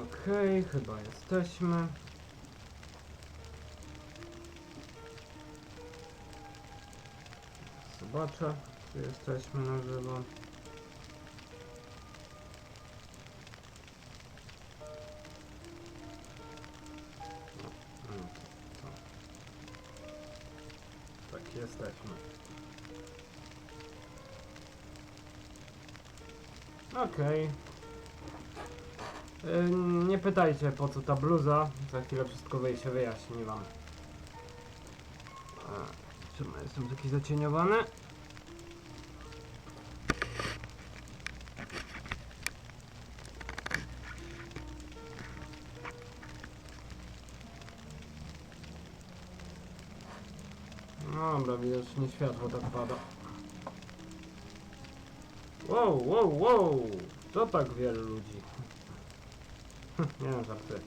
Okej, chyba jesteśmy. Zobaczę, czy jesteśmy na żywo. Tak, jesteśmy. Okej. Nie pytajcie, po co ta bluza. Za chwilę wszystko się wyjaśni wam. Czemu jestem taki zacieniowany? Dobra, widocznie światło tak pada. Wow! To tak wielu ludzi. Nie no, żartuję.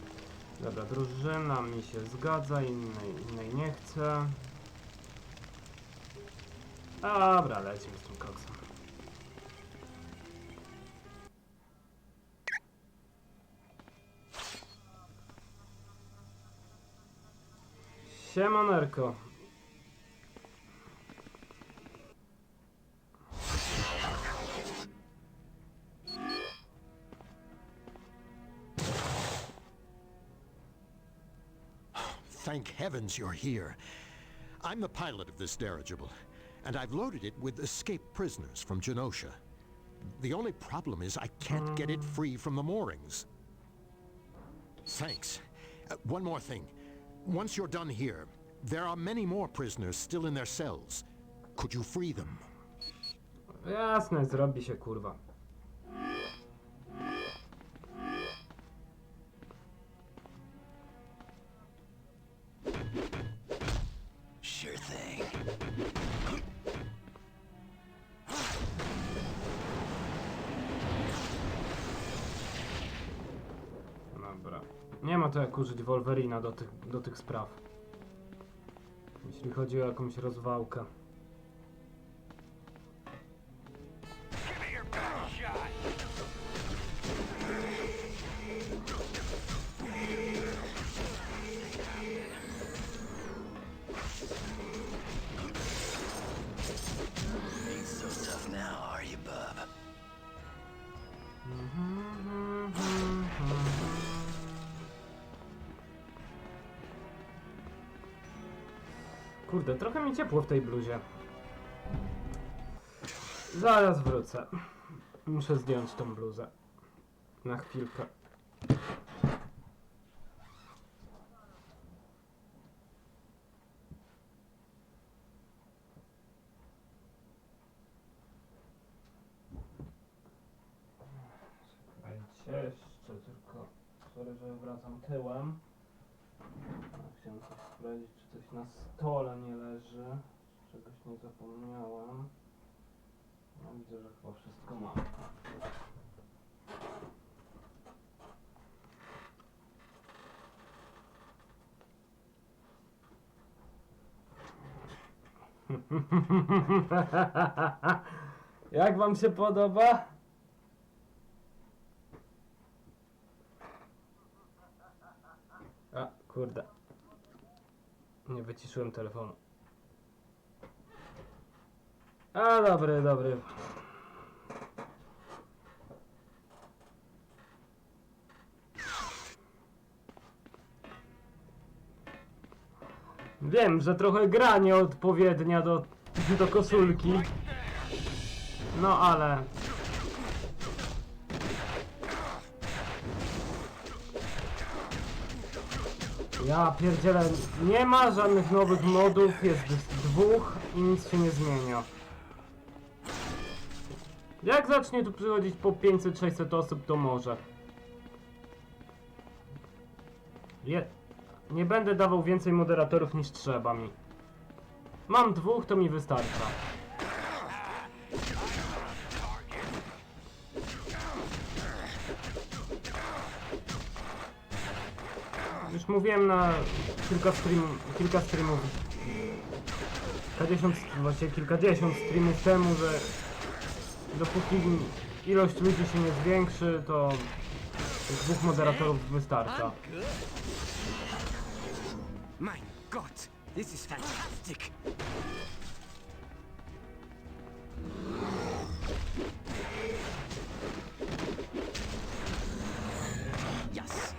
Dobra, drużyna mi się zgadza, innej nie chce. Dobra, lecimy z tym koksem. Siemonerko. Thank heavens you're here. I'm the pilot of this dirigible, and I've loaded it with escaped prisoners from Genosha. The only problem is I can't get it free from the moorings. Thanks. One more thing. Once you're done here, there are many more prisoners still in their cells. Could you free them? Jasne, zrobi się, kurwa. Sure thing. Dobra. Nie ma to jak użyć Wolverina do tych spraw. Jeśli chodzi o jakąś rozwałkę. Ain't so tough now, are you, bub? Kurde, trochę mi ciepło w tej bluzie. Zaraz wrócę. Muszę zdjąć tą bluzę. Na chwilkę. Jeszcze tylko... Sorry, że wracam tyłem. Chciałem coś sprawdzić, czy coś na stole nie leży. Czy czegoś nie zapomniałem. No, widzę, że chyba wszystko mam. Jak wam się podoba? A, kurde. Nie wyciszyłem telefonu. A, dobry. Wiem, że trochę gra nieodpowiednia do koszulki. No ale... Ja pierdzielę, nie ma żadnych nowych modów, jest dwóch i nic się nie zmienia. Jak zacznie tu przychodzić po 500-600 osób, to może. Nie będę dawał więcej moderatorów niż trzeba mi. Mam dwóch, to mi wystarcza. Już mówiłem na kilka streamów, kilkadziesiąt streamów temu, że dopóki ilość ludzi się nie zwiększy, to Tych dwóch moderatorów wystarcza. Mein Gott, this is fantastic. Yes.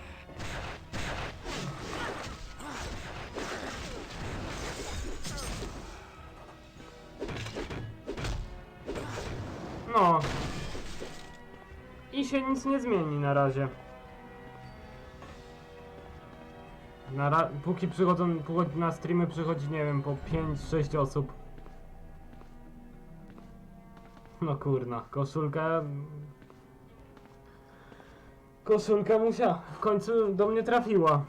No. I się nic nie zmieni na razie. Póki przychodzą na streamy przychodzi, nie wiem, po 5-6 osób. No kurna, koszulka musiała, w końcu do mnie trafiła.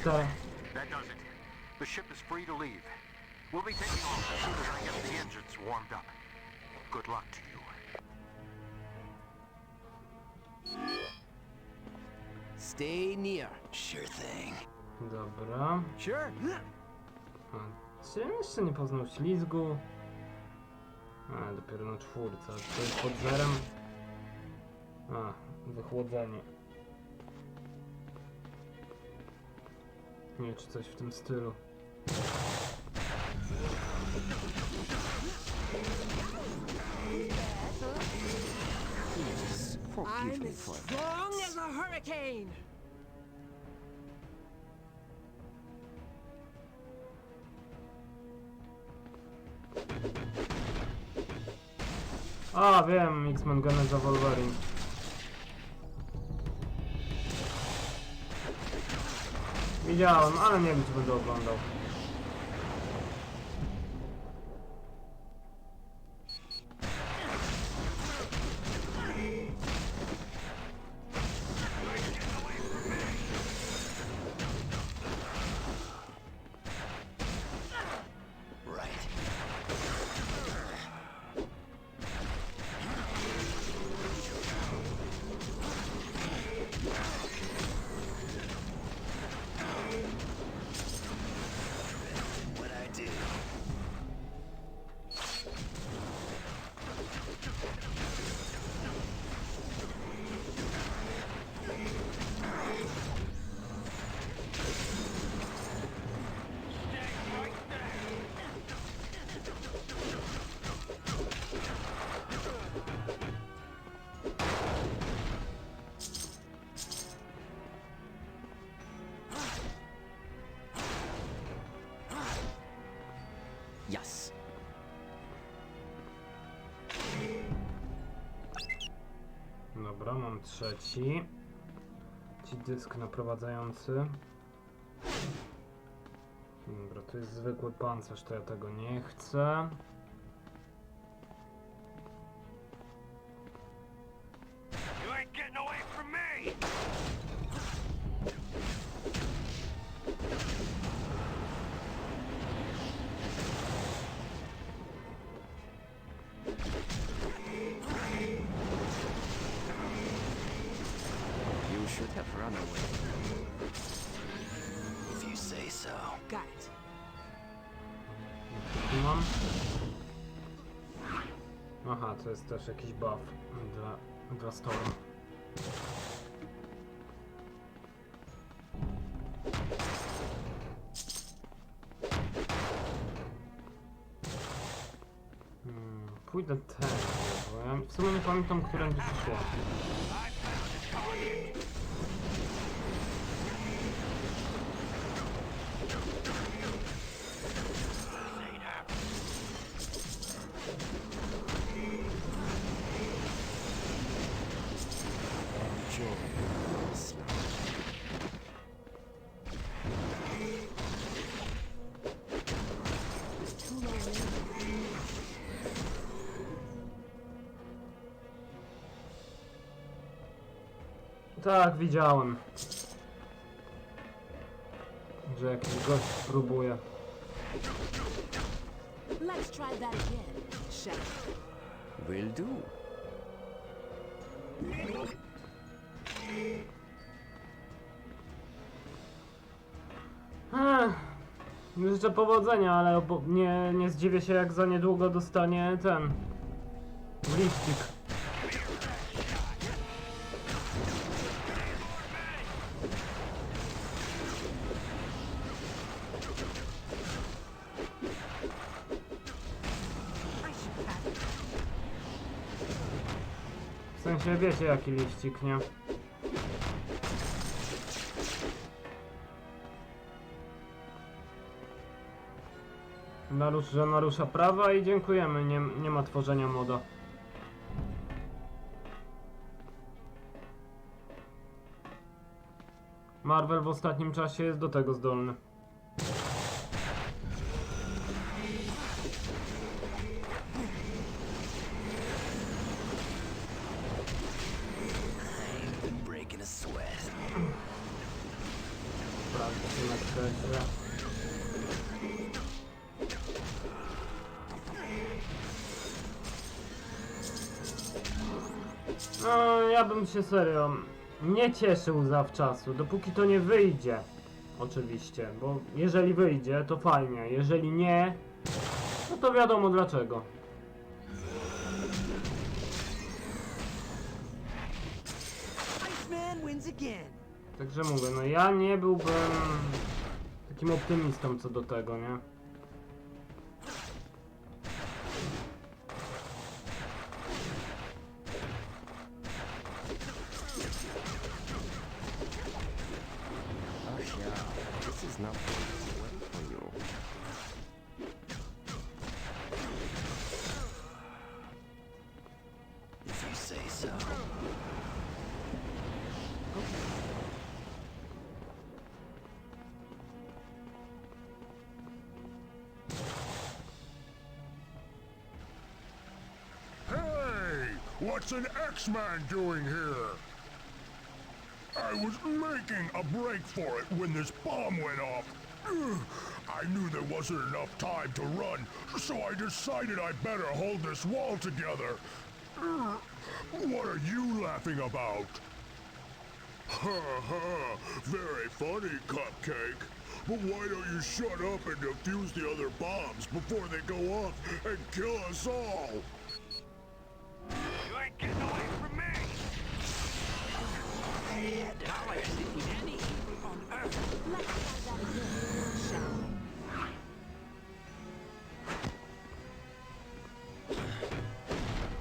Tak. That does it. The ship is free to leave. We'll be taking off as soon as I get the engines warmed up. Good luck to you. Stay near. Sure thing. Dobra. Sure. A, czy jeszcze nie poznał ślizgu? A, dopiero na 4. To jest pod zerem. A, wychłodzenie. Nie, czy coś w tym stylu. Forgive I'm me as for strong as a hurricane. A, wiem, X-Men Geneza Wolverine. Widziałem, ale nie wiem, czy będę oglądał. Right. What I do? Yes. Dobra, mam trzeci. Dysk naprowadzający. Dobra, to jest zwykły pancerz, to ja tego nie chcę. You ain't getting away from me! You should have run away. If you say so. Got it. Tu mam. Aha, to jest też jakiś buff dla Storm. Pójdę ten, bo ja w sumie nie pamiętam, którędy tu szło. Tak, widziałem. Że jakiś gość próbuje. Let's try that again, shall we? Will do. Życzę powodzenia, ale nie zdziwię się, jak za niedługo dostanie ten Liścik. W sensie wiecie jaki liścik, nie? Że narusza prawa i dziękujemy, nie ma tworzenia moda. Marvel w ostatnim czasie jest do tego zdolny. Breaking a sweat. Sprawdźcie na kresie. No, ja bym się serio nie cieszył zawczasu, dopóki to nie wyjdzie. Oczywiście, bo jeżeli wyjdzie, to fajnie, jeżeli nie, no to wiadomo dlaczego. Iceman wins again. Także mówię, no ja nie byłbym takim optymistą co do tego, nie? Oh yeah, this is not well for you. If you say so. Hey! What's an X-Man doing here? I was making a break for it when this bomb went off. Ugh, I knew there wasn't enough time to run, so I decided I better hold this wall together. Ugh, what are you laughing about? Ha ha! Very funny, Cupcake. But why don't you shut up and defuse the other bombs before they go off and kill us all? You ain't getting away from me! Now I can defeat any evil on Earth. Let's try that again, shall we?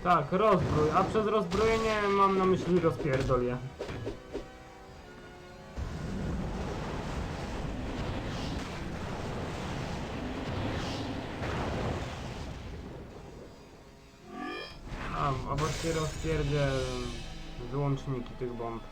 Tak, rozbrój, a przez rozbrojenie mam na myśli rozpierdol je. A właściwie rozpierdzie wyłączniki tych bomb.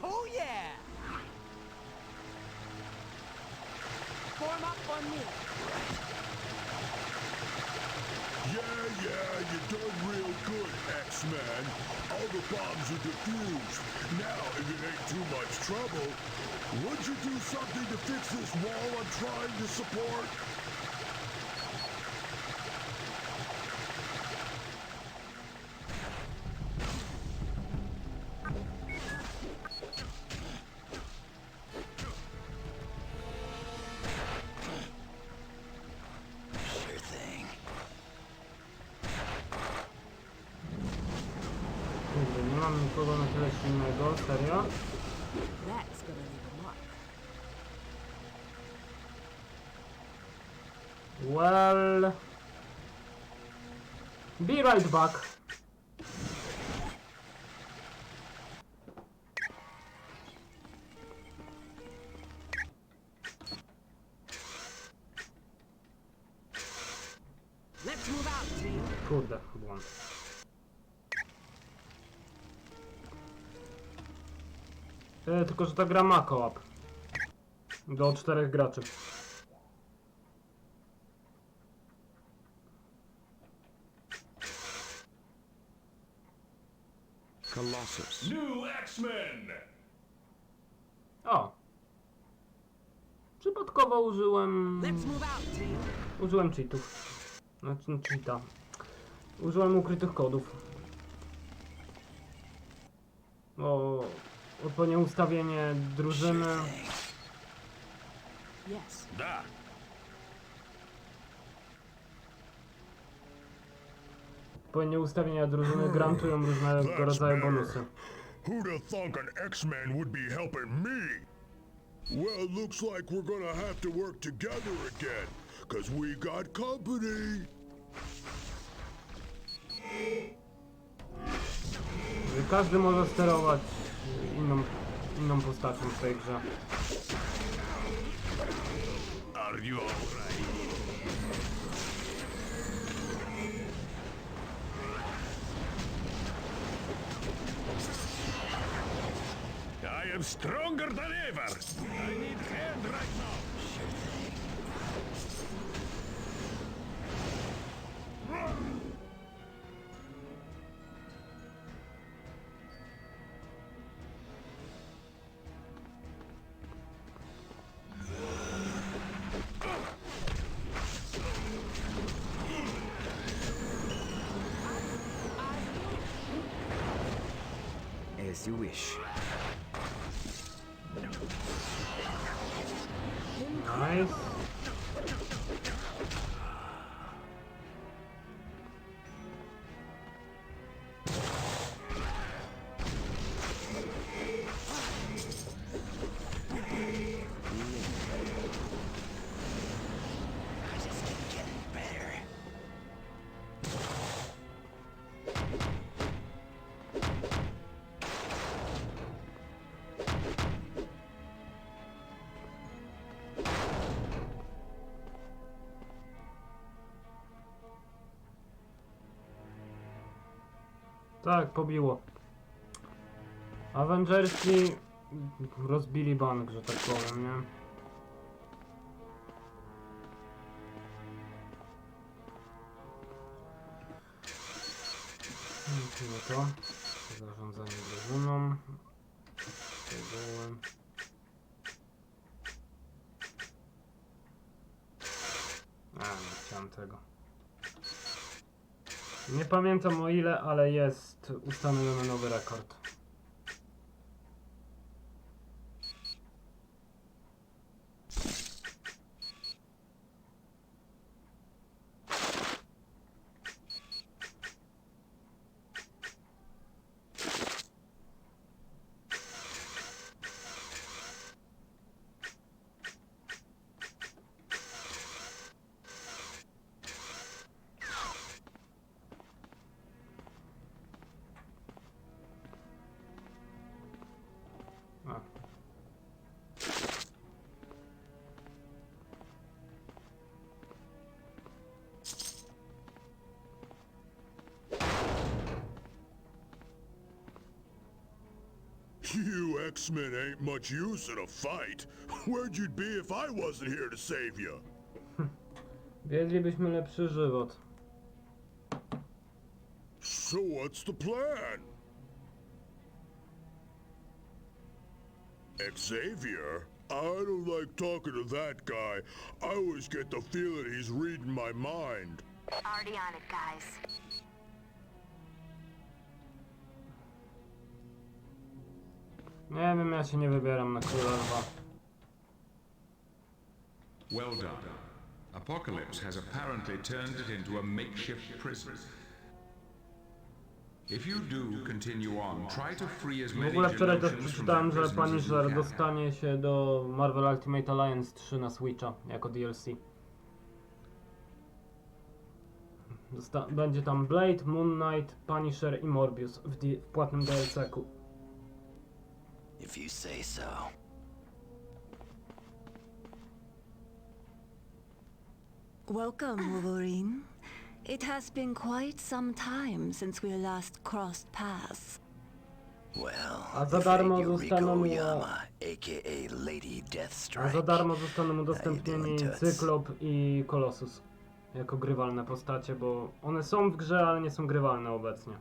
Oh yeah! Form up on me. Yeah, you done real good, X-Man. All the bombs are defused. Now, if it ain't too much trouble, would you do something to fix this wall I'm trying to support? Sure thing. Kurde, nie mam nikogo na tyle silnego, serio? That's gonna leave a mark. Well... Be right back. Let's move out, team. Kurde, błąd. Tylko, że ta gra ma co-op. Do 4 graczy. Colossus. New X-Men! O! Przypadkowo użyłem... Let's move out, team. Użyłem cheatów. Znaczy cheata. Użyłem ukrytych kodów. O odpowiednie ustawienie drużyny. Yes. Da. Odpowiednie ustawienia drużyny grantują różnego rodzaju bonusy. Who'd have thunk an X-Man would be helping me? Well, looks like we're gonna have to work together again, 'cause we got company. Każdy może sterować inną postacią w tej grze. Are you alright? I am stronger than ever. I need hand right now. As you wish. Nice. I just keep getting better. Tak, pobiło. Avengersi rozbili bank, że tak powiem, nie? Tyle to. Zarządzanie drużyną. Szczegóły. Nie chciałem tego. Nie pamiętam o ile, ale jest ustanowiony nowy rekord. A. You X-Men ain't much use in a fight. Where'd you be if I wasn't here to save you? Wiedlibyśmy lepszy żywot. So what's the plan? Xavier? I don't like talking to that guy. I always get the feeling he's reading my mind. Already on it, guys. Nie wiem, ja się nie wybieram na Króla Lwa. Well done. Apocalypse has apparently turned it into a makeshift prison. If you do continue on, try to free as W many ogóle wczoraj też Genosians from przeczytałem, their że prisons as you Punisher can. dostanie się do Marvel Ultimate Alliance 3 na Switcha jako DLC. Będzie tam Blade, Moon Knight, Punisher i Morbius w płatnym DLC-ku. If you say so. Welcome, Wolverine. It has been quite some time since we last crossed paths. Well, A za if darmo Yuriko zostaną mu- Yama, aka Lady A Deathstrike. za darmo zostaną udostępnieni doing, Toots? Cyklop i Colossus jako grywalne postacie, bo one są w grze, ale nie są grywalne obecnie.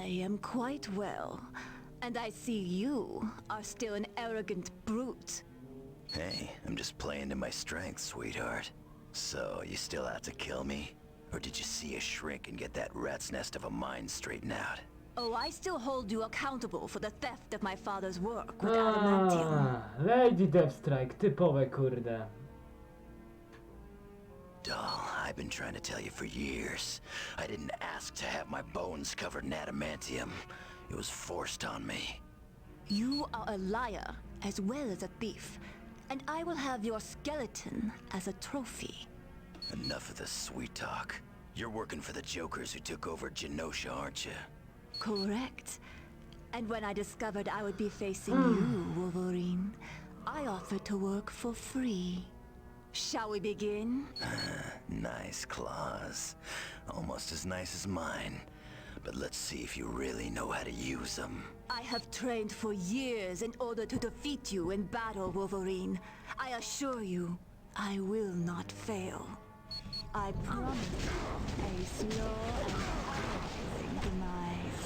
I am quite well, and I see you are still an arrogant brute. Hey, I'm just playing to my strengths, sweetheart. So, you still out to kill me? Or did you see us shrink and get that rat's nest of a mind straightened out? Oh, I still hold you accountable for the theft of my father's work with adamantium. Lady Deathstrike, typowe kurde. Doll, I've been trying to tell you for years. I didn't ask to have my bones covered in adamantium. It was forced on me. You are a liar as well as a thief, and I will have your skeleton as a trophy. Enough of the sweet talk. You're working for the jokers who took over Genosha, aren't you? Correct. And when I discovered I would be facing you, Wolverine, I offered to work for free. Shall we begin? Nice claws. Almost as nice as mine. But let's see if you really know how to use them. I have trained for years in order to defeat you in battle, Wolverine. I assure you, I will not fail. I promise a slow and agonizing demise.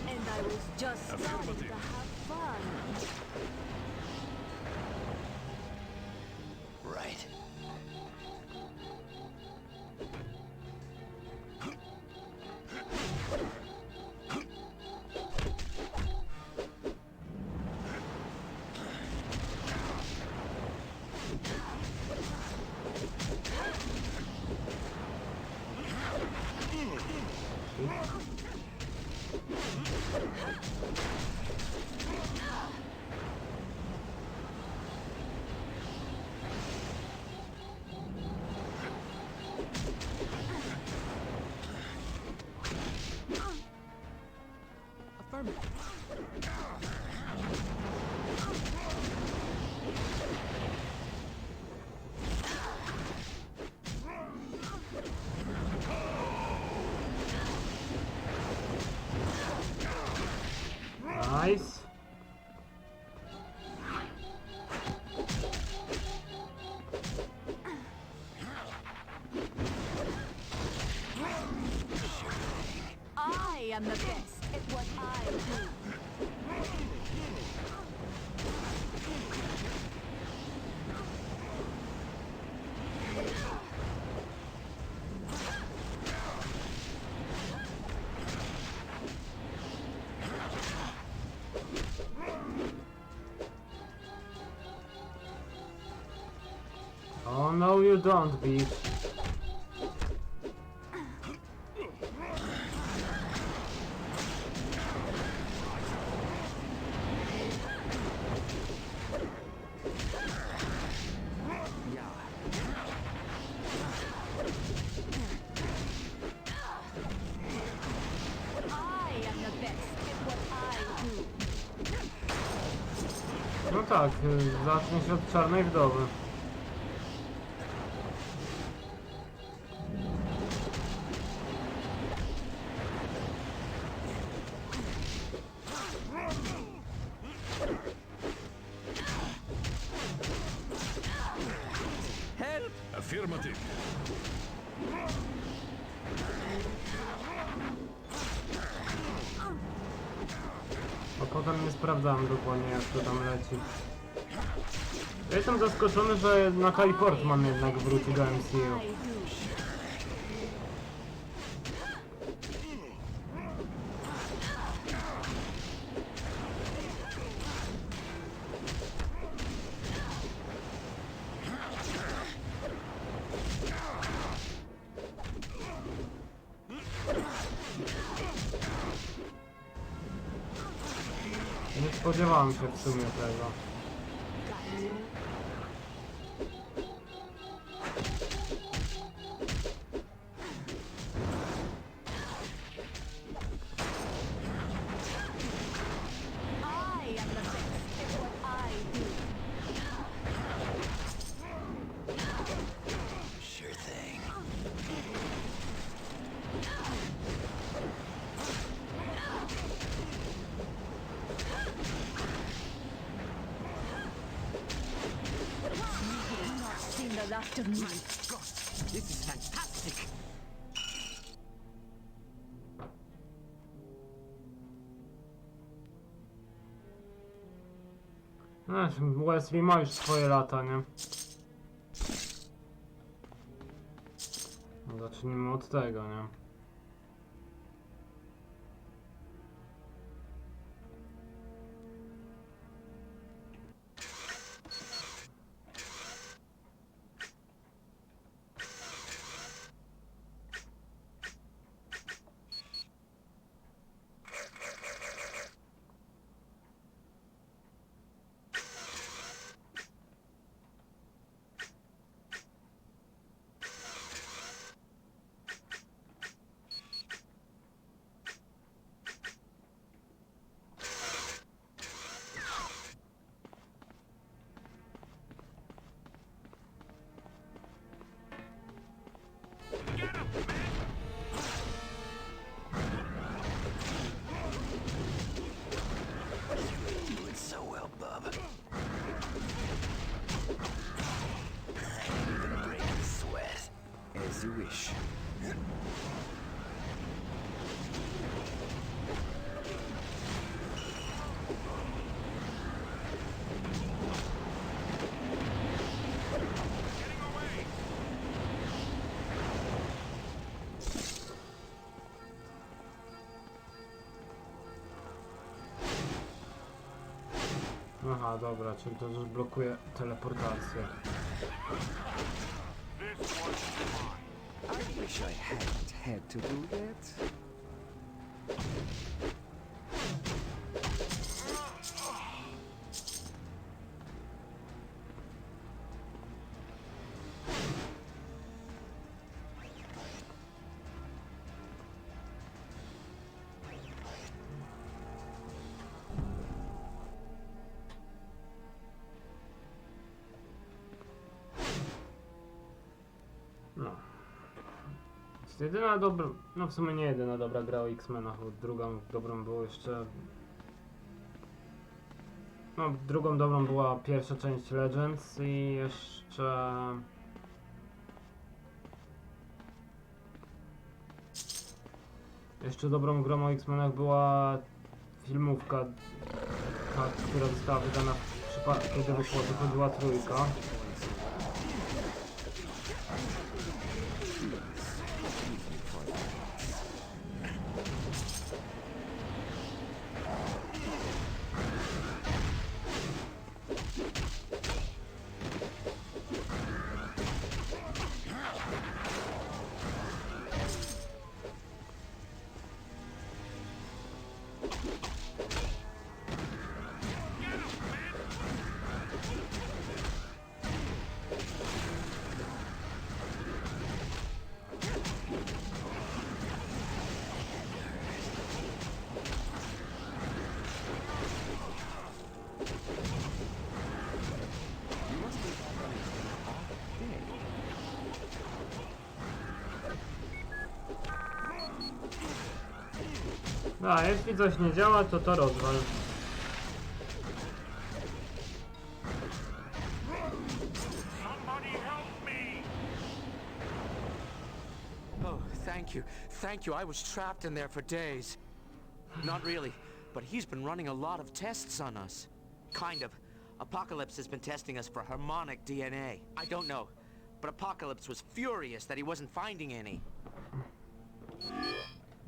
And I was just starting to have fun. Right. Nice. I am the best at what I do. Oh no, you don't, bitch. I am the best at what I do. No tak, zacznie się od czarnej wdowy. Affirmative. A potem nie sprawdzałem dokładnie, jak to tam leci. Ja jestem zaskoczony, że Natalie Portman jednak wróci do MCU. I do. Nie spodziewałem się w sumie tego. I am the best at what I do. Sure thing. Seen the last of me. This is fantastic! Wesley ma już swoje lata, nie? No, zacznijmy od tego, nie? Doing so well, bub. I ain't even breaking a sweat. As you wish. Aha, dobra, czyli to już blokuje teleportację. I wish I hadn't had to do that. No. Jest jedyna dobra, no w sumie nie jedyna dobra gra o X-Menach, bo drugą dobrą było jeszcze... No, drugą dobrą była pierwsza część Legends i jeszcze... Jeszcze dobrą grą o X-Menach była filmówka, która została wydana w przypadku, kiedy wychodziła trójka. A jeśli coś nie działa, to rozwal. Oh, thank you. Thank you. I was trapped in there for days. Not really, but he's been running a lot of tests on us. Kind of. Apocalypse has been testing us for harmonic DNA. I don't know, but Apocalypse was furious that he wasn't finding any.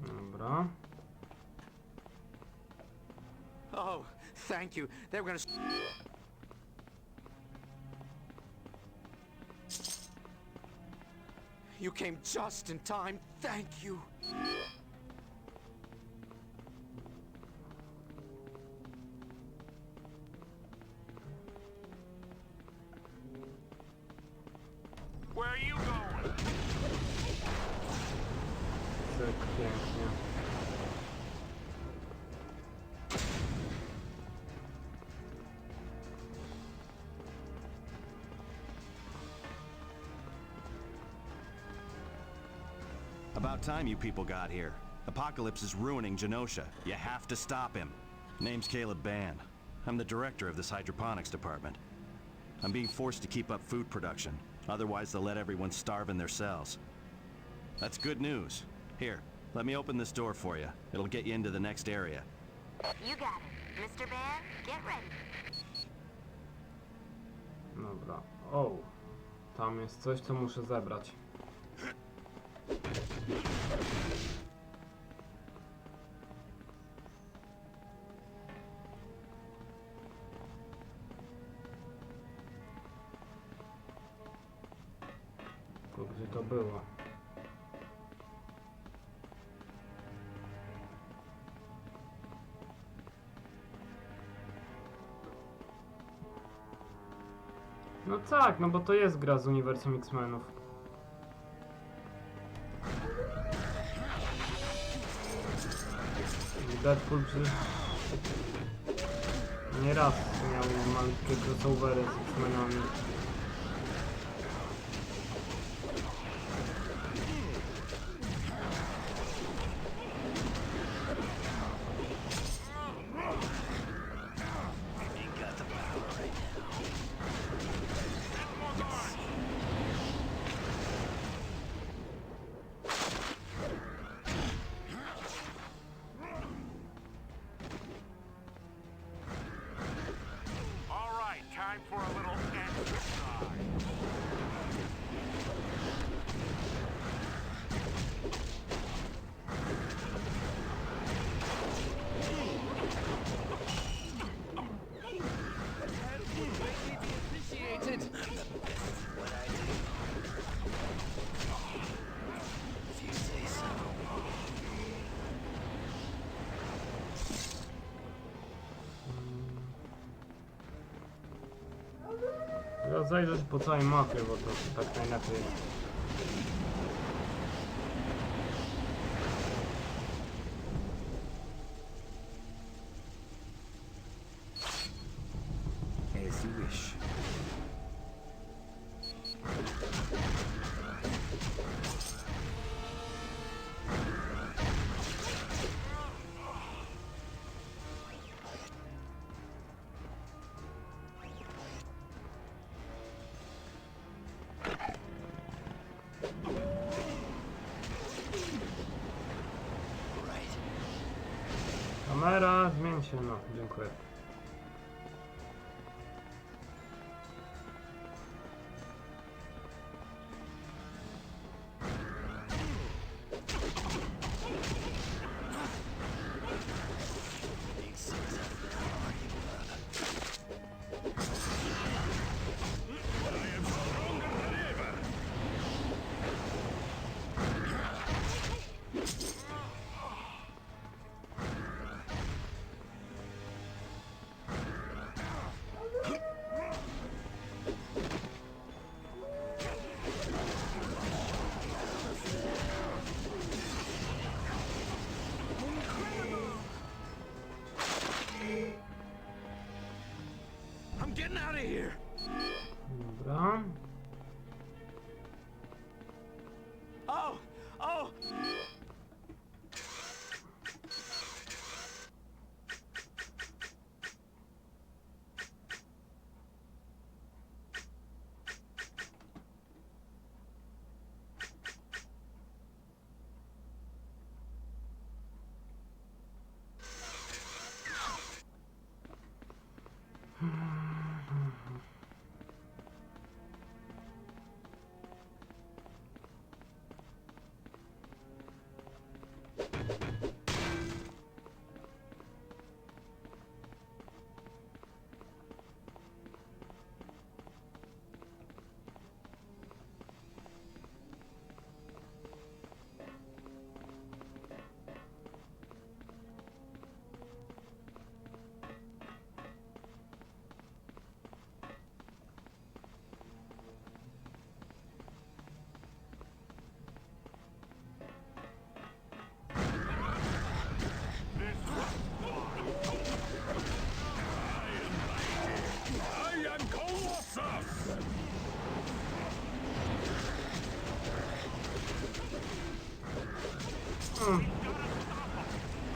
Dobra. Oh, thank you. They were gonna... You came just in time. Thank you. Where are you going? Cyk, pięknie. About time you people got here. Apocalypse is ruining Genosha. You have to stop him. Name's Caleb Band. I'm the director of this hydroponics department. I'm being forced to keep up food production. Otherwise, they'll let everyone starve in their cells. That's good news. Here, let me open this door for you. It'll get you into the next area. You got it. Mr. Band, get ready. Dobra. O! Tam jest coś, co muszę zebrać. Tylko gdzie to było? No tak, no bo to jest gra z uniwersum X-Menów. Deadpool przecież nieraz miał malutkie crossovery z X-Menami. Teraz zajrzeć po całej mapie, bo to tak najlepiej. As you wish. Kamera, zmień się, no, dziękuję. I'm getting out of here. Dobra. Oh, oh.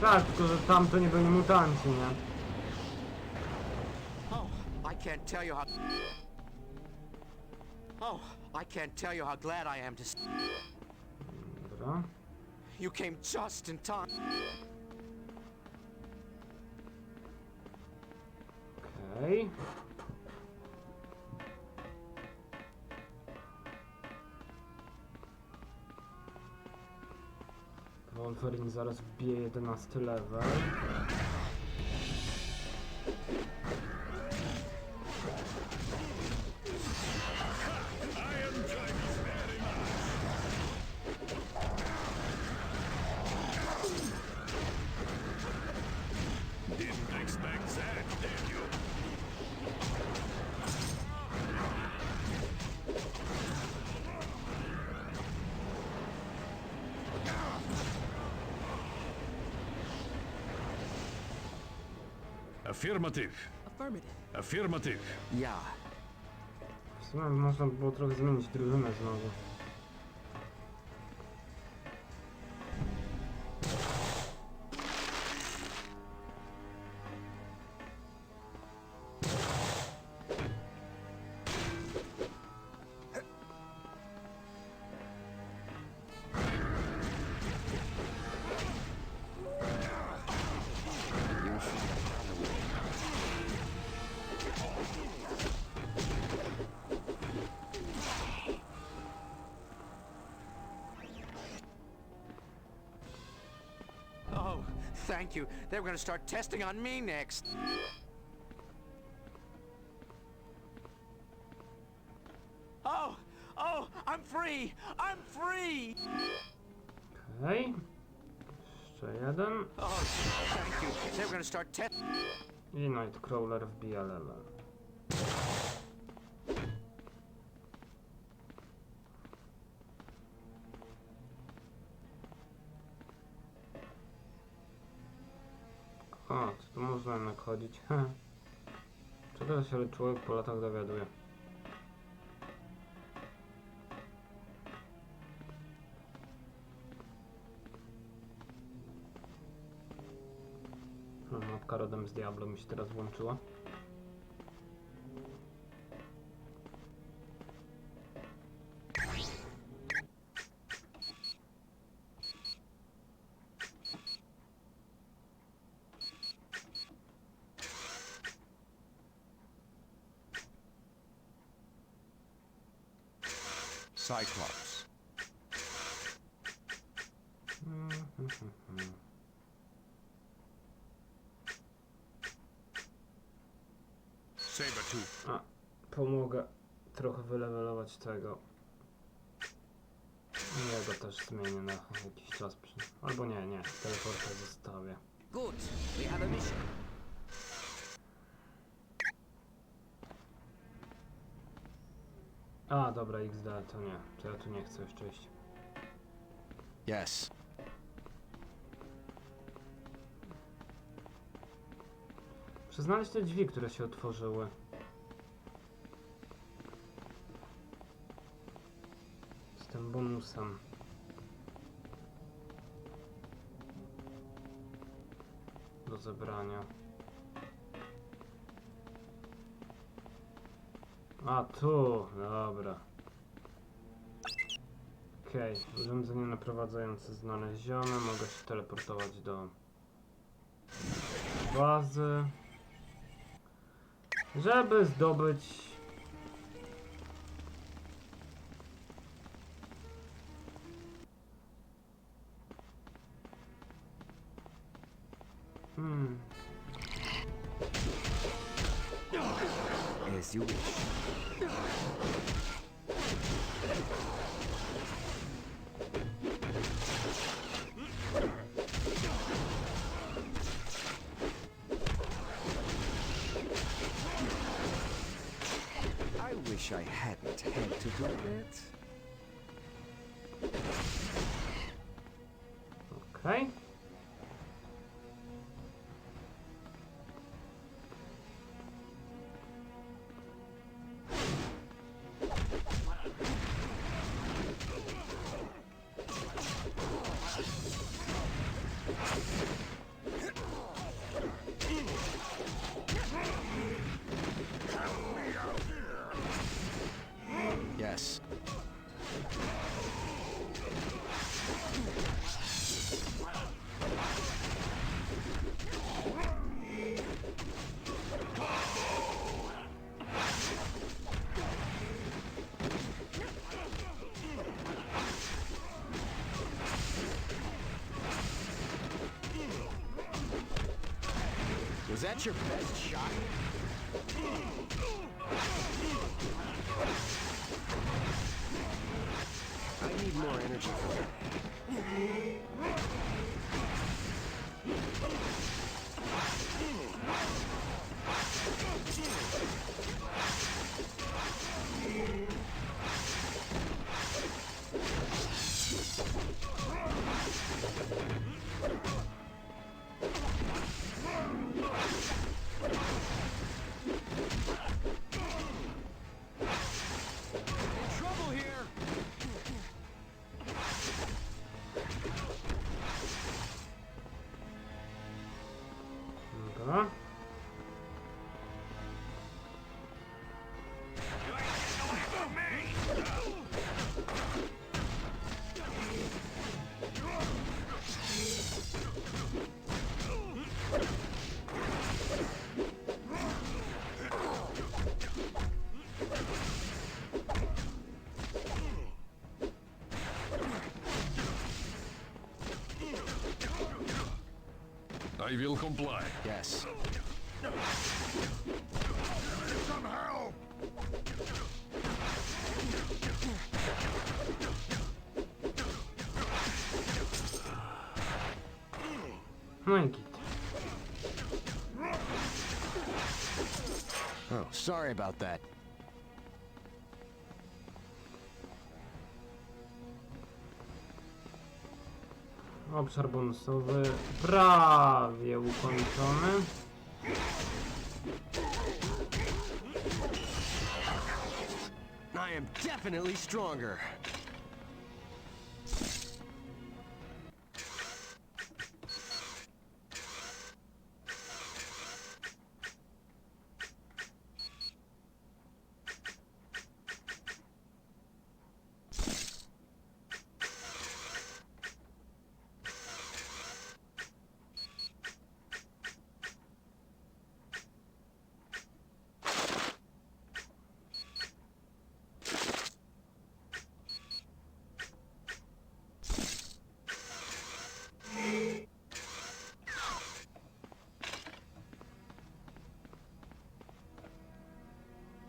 Tak, tylko że tam to nie byli mutanci, nie? Oh, I can't tell you how... Oh, I can't tell you how glad I am to... Dobra. You came just in time. Okej. Wolverine zaraz wbije 11 level. Didn't expect that, did you? Affirmative. Affirmative. Affirmative. Yeah. W sumie można by było trochę zmienić drużynę znowu. Oh, thank you. They were gonna start testing on me next. Oh! Oh! I'm free! I'm free! Okej. Jeszcze jeden. Oh, thank you. They were gonna start testing. I Nightcrawler wbija level. O, co tu można jednak chodzić? Czego się człowiek po latach dowiaduje? No, mapka rodem z Diablo mi się teraz włączyła. Cyclops. Saber-tooth. A, pomogę trochę wylewelować tego. Jego też zmienię na jakiś czas. Albo nie, teleportę zostawię. Good. We have a mission. A, dobra, XD, to nie. To ja tu nie chcę jeszcze iść. Yes. Muszę znaleźć te drzwi, które się otworzyły. Z tym bonusem. Do zebrania. A, tu, dobra. Okej, urządzenie naprowadzające znalezione. Mogę się teleportować do bazy, żeby zdobyć As you wish. I wish I hadn't had to do that. Okej. Yes. Was that your best shot? I need more energy for that. Trouble here! Dobra. I will comply. Yes. Some help! No i git. Oh, sorry about that. Obszar bonusowy prawie ukończony. I am definitely stronger.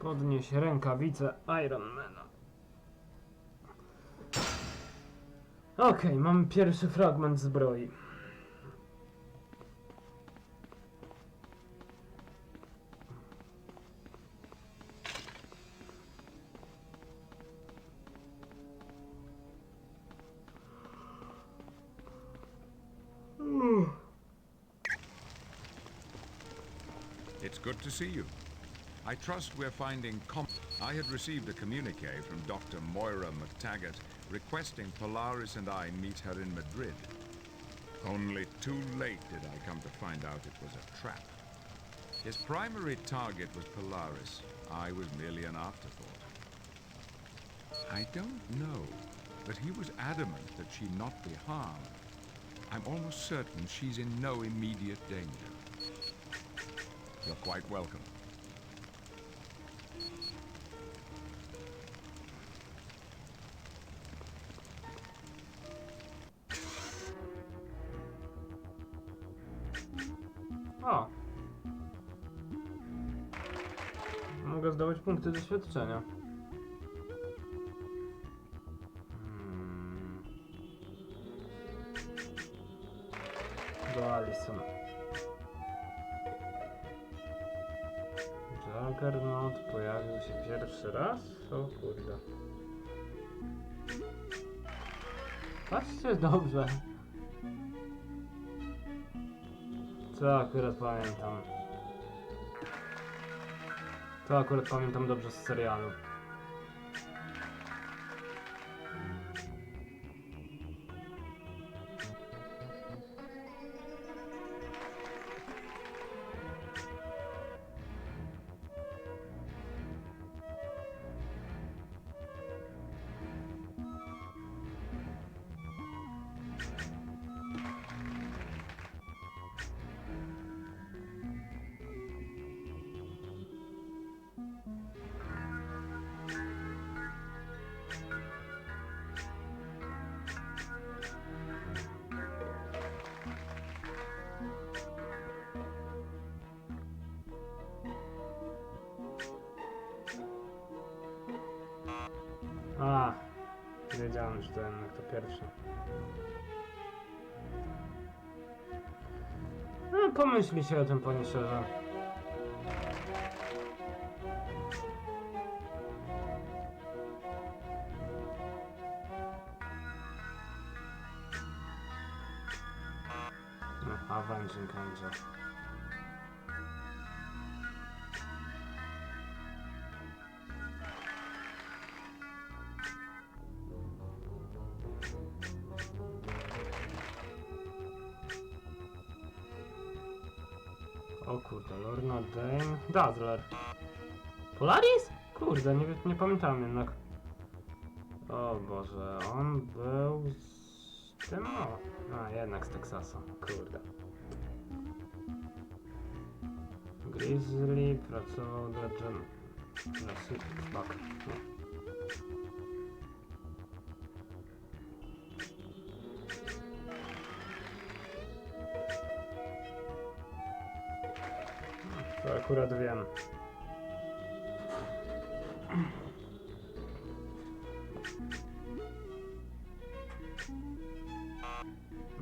Podnieś rękawice Ironmana. Okej, mamy pierwszy fragment zbroi. It's good to see you. I trust we're finding I had received a communique from Dr. Moira McTaggart requesting Polaris and I meet her in Madrid. Only too late did I come to find out it was a trap. His primary target was Polaris. I was merely an afterthought. I don't know, but he was adamant that she not be harmed. I'm almost certain she's in no immediate danger. You're quite welcome. O! Mogę zdobyć punkty doświadczenia. Do Alison. Juggernaut pojawił się pierwszy raz? O kurde. Patrzcie dobrze. Co akurat pamiętam. To akurat pamiętam dobrze z serialu. A, wiedziałem, że to jednak to pierwsze. No, pomyślcie o tym, Punisherze. No, Avenging Angel. O kurde, Lorna Dane... Dazzler. Polaris? Kurde, nie pamiętam jednak. O Boże, on był z tym, o. A, jednak z Teksasu, kurde. Grizzly pracował dla John... dla Silverback. To akurat wiem.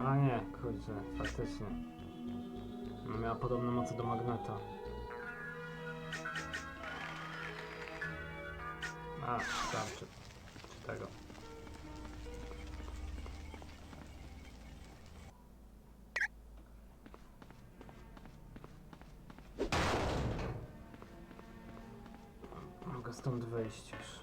A nie, kurczę, faktycznie. No, miała podobne moce do Magneta. A, starczy. Czy tego. Mogę stąd wyjść już.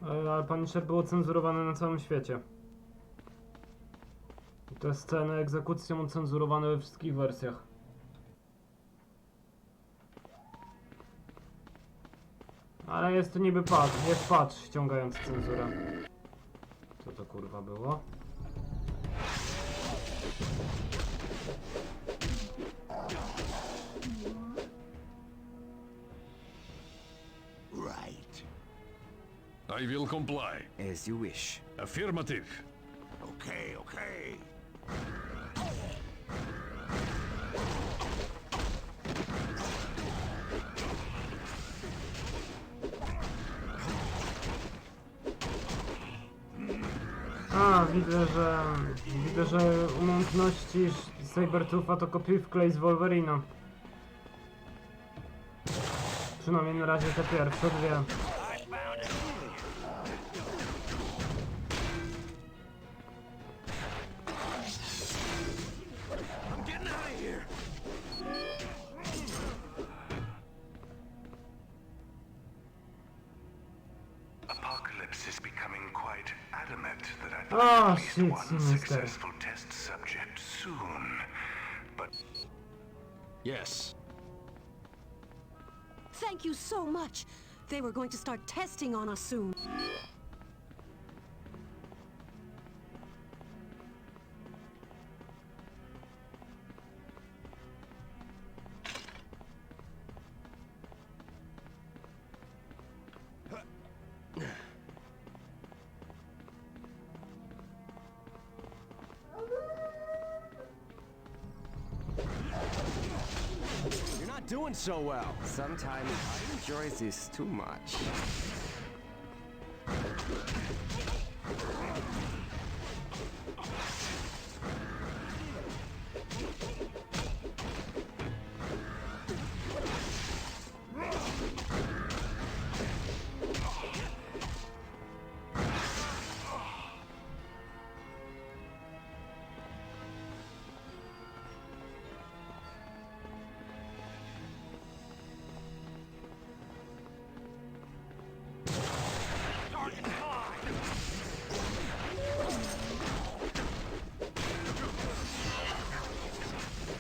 Ale Punisher było cenzurowane na całym świecie. I te sceny egzekucji są cenzurowane we wszystkich wersjach. Ale jest to niby patch, jest patch ściągający cenzurę. Co to kurwa było? Right. I will comply. As you wish. Affirmative. Okay, okay. A, widzę, że umiejętności Sabertooth'a to kopiuj wklej z Wolverina. Przynajmniej na razie te pierwsze dwie. Apocalypse is becoming quite adamant that I'd Oh, like at shit, least one Sinister. successful test subject soon. But Yes. Thank you so much. They were going to start testing on us soon. You're not doing so well. Sometimes I enjoy this too much.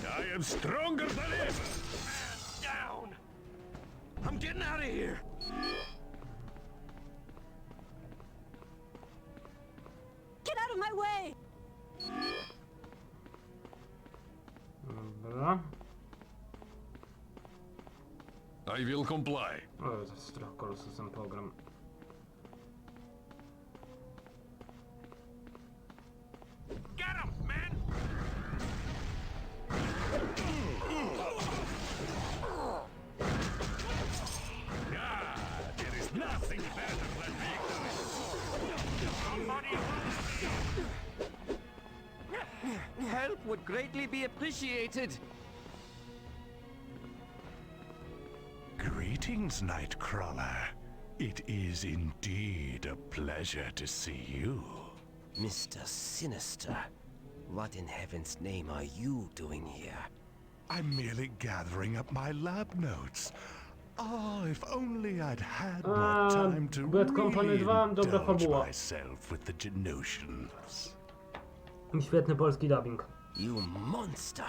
I am stronger than ever. Down! I'm getting out of here! Get out of my way! Dobra. I will comply. O, z trochę Colossusem program. Get him, man! There is nothing better than victory. Help would greatly be appreciated. Greetings, Nightcrawler. It is indeed a pleasure to see you. Mr. Sinister, what in heaven's name are you doing here? I'm merely gathering up my lab notes. Oh, if only I'd had more time to Bad Company 2, dobra indulge fabuła. myself with the Genosians. Świetny polski dubbing. You monster!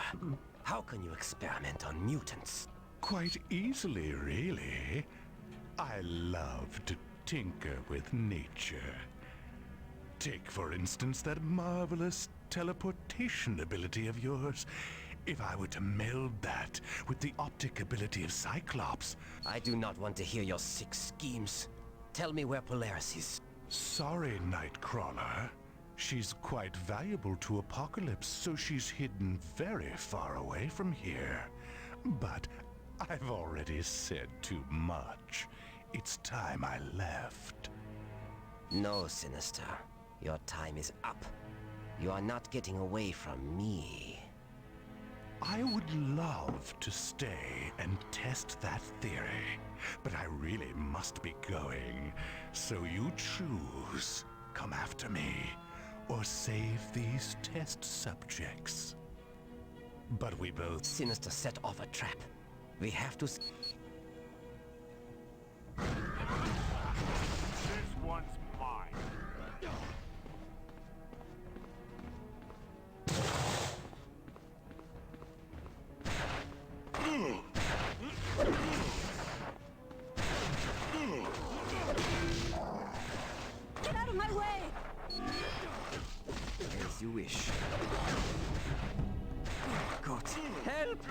How can you experiment on mutants? Quite easily, really. I love to tinker with nature. Take, for instance, that marvelous teleportation ability of yours. If I were to meld that with the optic ability of Cyclops... I do not want to hear your sick schemes. Tell me where Polaris is. Sorry, Nightcrawler. She's quite valuable to Apocalypse, so she's hidden very far away from here. But I've already said too much. It's time I left. No, Sinister. Your time is up. You are not getting away from me. I would love to stay and test that theory, but I really must be going. So you choose. Come after me, or save these test subjects. But we both... Sinister set off a trap. We have to... This one's mine. Get out of my way! As you wish. God, help!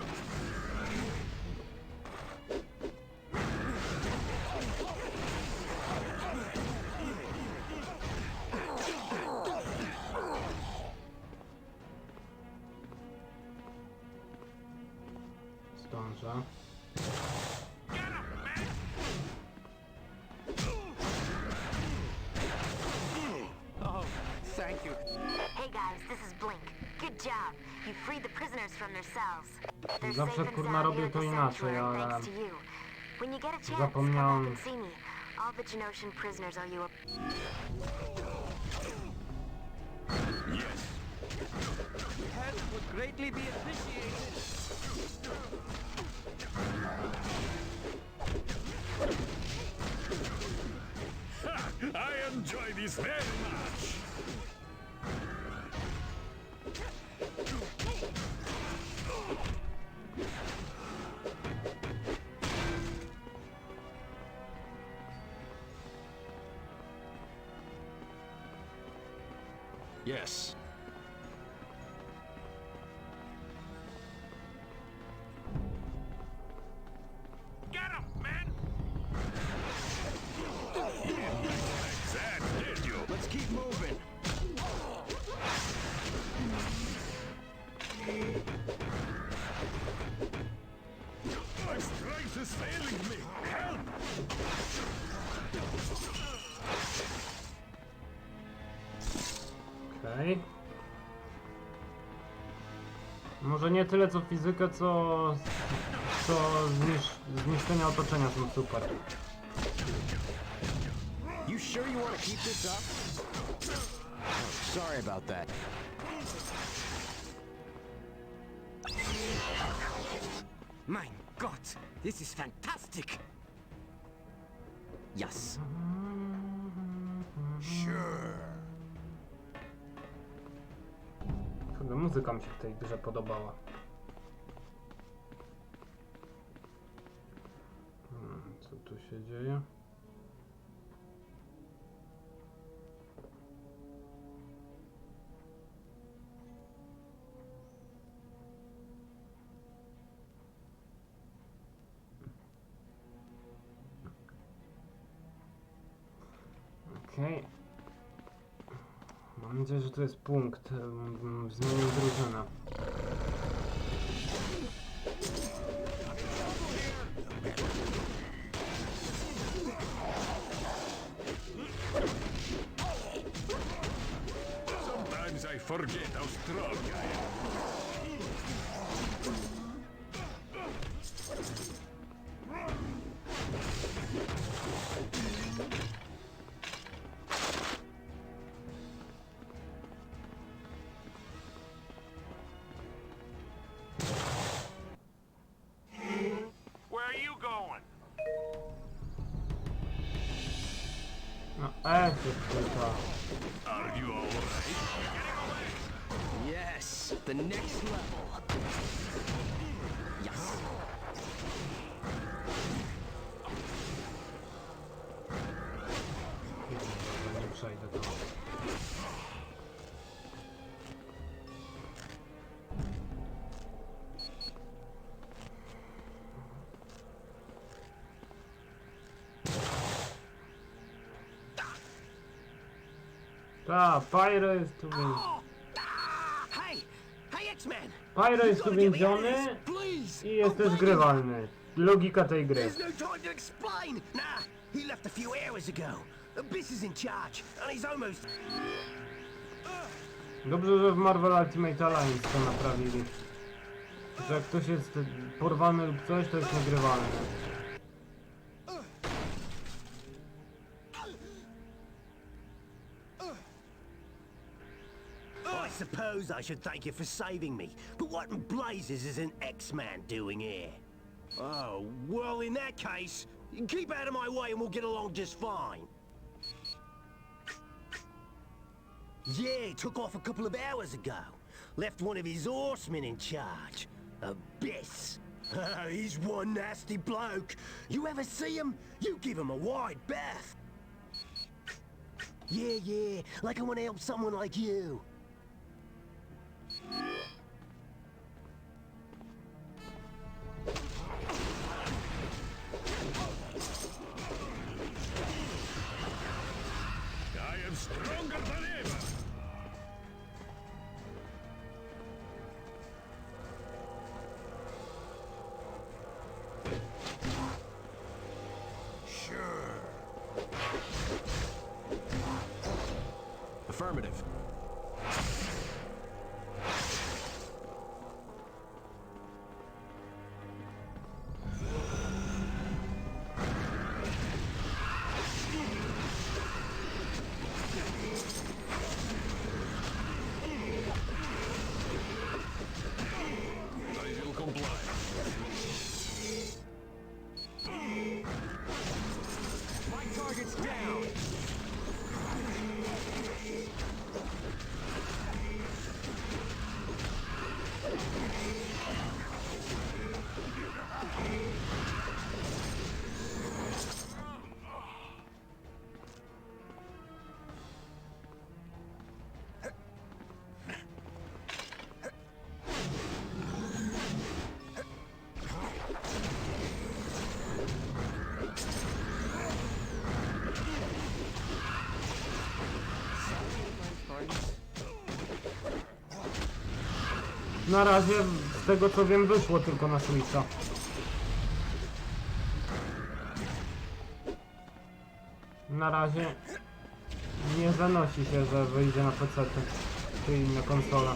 Zdążę. Oh, thank you. Hey guys, this is Blink. Good job. You freed the prisoners from their cells. They're Zawsze, safe and kurna, sound robię here at to the inaczej, sanctuary ale... thanks to you. When you get a chance, come Zapomniałem. back and see me. All the Genosian prisoners owe you a... Yes. Help would greatly be appreciated. I enjoy this very much. Yes. Get him, man! That did you? Let's keep moving. My strength is failing me. Help! Okej. Może nie tyle co fizykę, co zniszczenia otoczenia są super. You sure you want to keep this up? Oh, sorry about that. My God, this is fantastic! Yes. Sure. Chyba muzyka mi się w tej grze podobała. Co tu się dzieje? Pamiętaj, że to jest punkt. Zmienił drużynę. Sometimes I forget how strong I am. Where are you going? No, tylko. Are you alright? Yes, the next level. Yes. Nie przejdę to. Ta, Pyro jest tu więziony. Hey, hey, X-Man. Pyro jest tu więziony i jest też grywalny. Logika tej gry. There's no time to explain. Nah, he left a few hours ago. Abyss is in charge, and he's almost... Dobrze, że w Marvel Ultimate Alliance to naprawili. Że jak ktoś jest porwany lub coś, to jest nagrywalny. I suppose I should thank you for saving me, but what in blazes is an X-Man doing here? Oh, well, in that case, keep out of my way and we'll get along just fine. Yeah, took off a couple of hours ago. Left one of his horsemen in charge. Abyss. He's one nasty bloke. You ever see him? You give him a wide berth. Yeah, like I want to help someone like you. I am stronger than ever. Sure. Affirmative. I will comply. My target's down. Na razie, z tego co wiem, wyszło tylko na Switcha. Na razie nie zanosi się, że wyjdzie na PC czy inne konsole.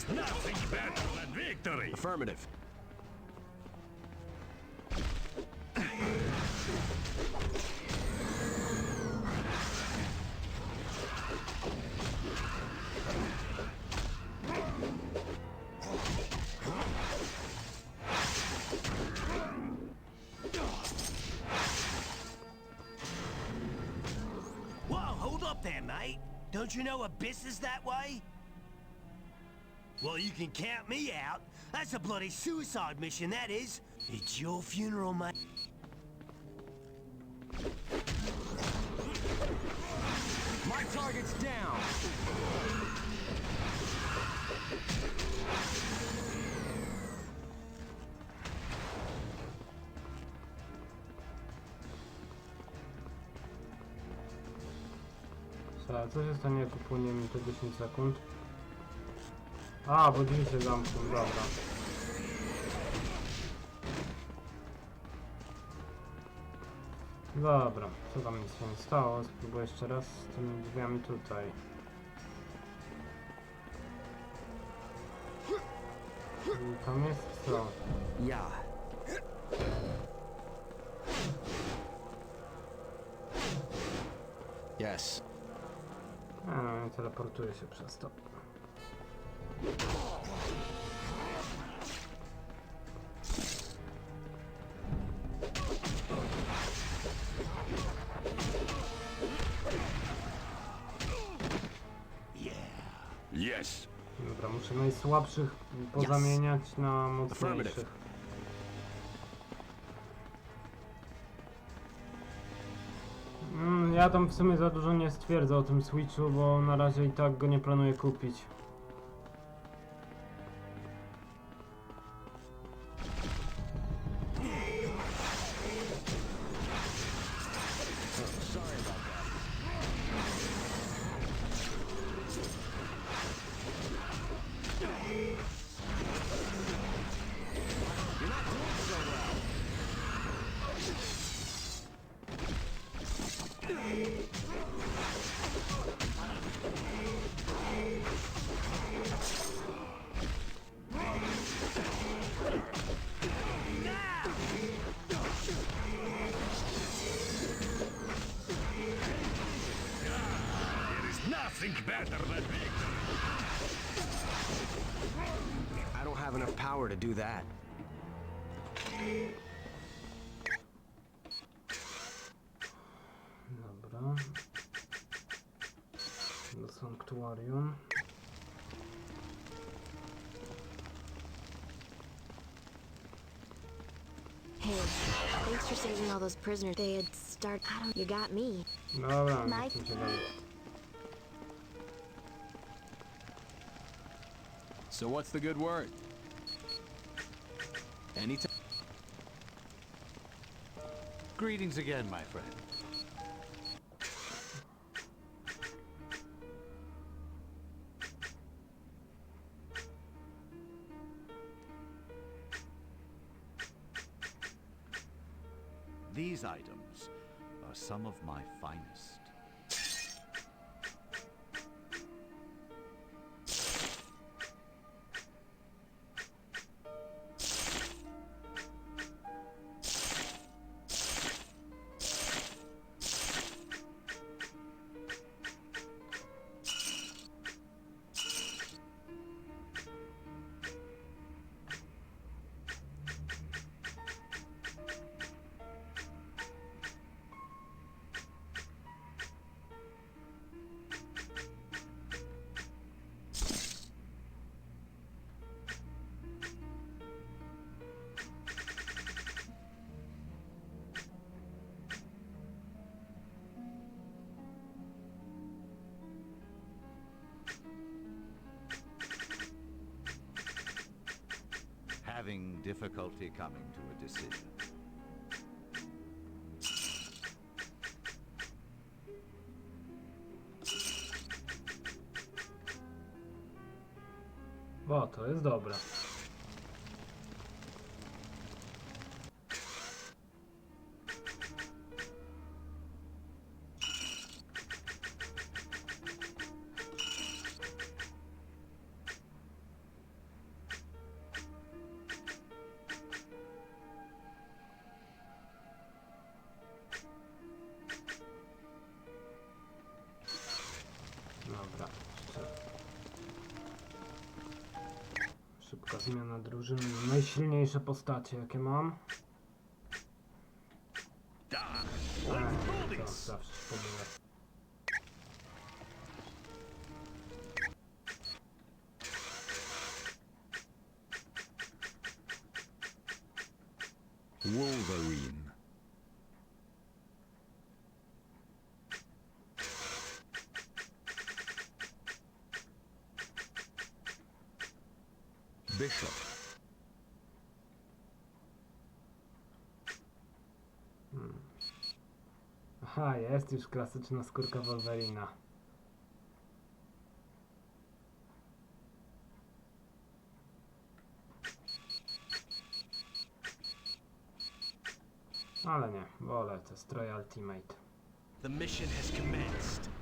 is nothing better than victory. Affirmative. Whoa, hold up there, mate. Don't you know Abyss is that way? Well, you can count me out. That's a bloody suicide mission, that is. It's your funeral, mate. My target's down. Trzeba, co się stanie, jak upłynie mi to 10 sekund? A, bo drzwi się zamkną, dobra. Dobra, co tam nic się nie stało? Spróbuję jeszcze raz z tymi drzwiami tutaj. I tam jest co? Ja. Yes. A, no, nie teleportuję się przez to. Yes. Dobra, muszę najsłabszych pozamieniać na mocniejszych. Ja tam w sumie za dużo nie stwierdzę o tym Switchu, bo na razie i tak go nie planuję kupić. Nothing better than victory. I don't have enough power to do that. Dobra. Do sanktuarium. Hey, thanks for saving all those prisoners. They had started. You got me. Dobra, nie chcę się dalej. So what's the good word? Anytime. Greetings again, my friend. These items are some of my finest. Having difficulty coming to a decision. O, to jest dobre. Dobra, jeszcze szybka zmiana drużyny. Najsilniejsze postacie, jakie mam. To zawsze pomyłę. Wolverine. Bishop. Aha, jest już klasyczna skórka Wolverina. Ale nie, wolę te stroje Ultimate. The mission has commenced.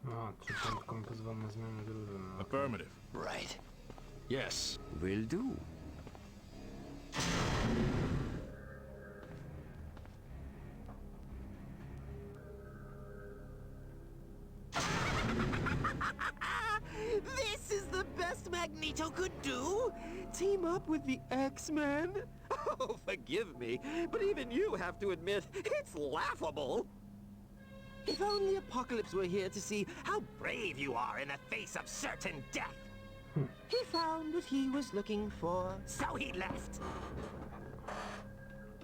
A, czy piątką pozwolę na zmianę drużyny. Affirmative. Right. Yes. Will do. This is the best Magneto could do? Team up with the X-Men? Oh, forgive me, but even you have to admit, it's laughable. If only Apocalypse were here to see how brave you are in the face of certain death. He found what he was looking for, so he left.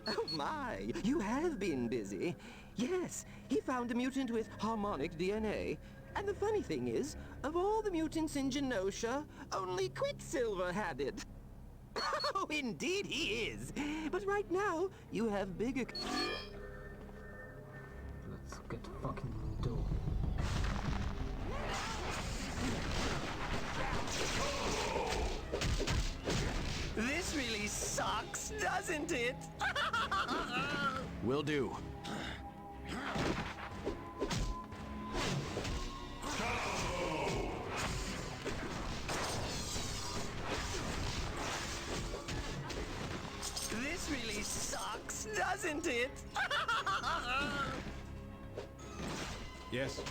Oh my, you have been busy. Yes, he found a mutant with harmonic DNA. And the funny thing is, of all the mutants in Genosha, only Quicksilver had it. Oh, indeed he is. But right now, you have bigger... Let's get fucking do. This really sucks, doesn't it? Will do. This really sucks, doesn't it? Yes.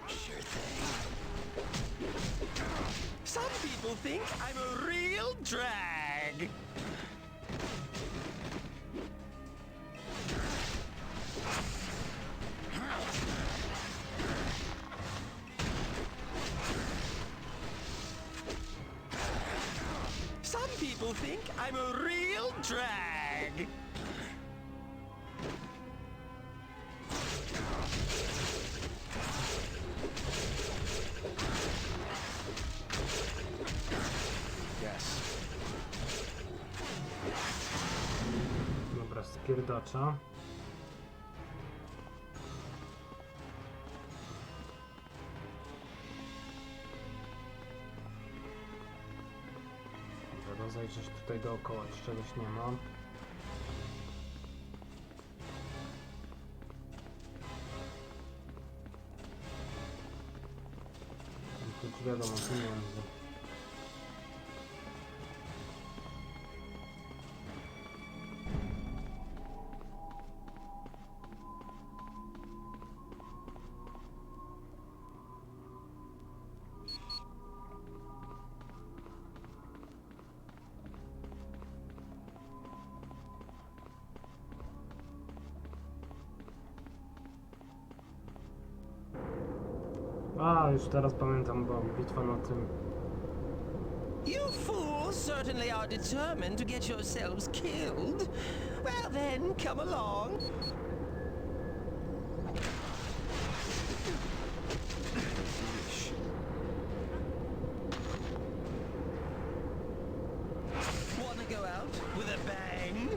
Sure thing. Some people think I'm a real drag. Some people think I'm a real drag. Yes. Dobra, spierdacza. Dobra, rozejrzeć tutaj dookoła, czy czegoś nie ma. Tu wiadomo, pieniędzy. A, już teraz pamiętam, była bitwa na tym. You fools certainly are determined to get yourselves killed. Well then, come along. Wanna go out with a bang?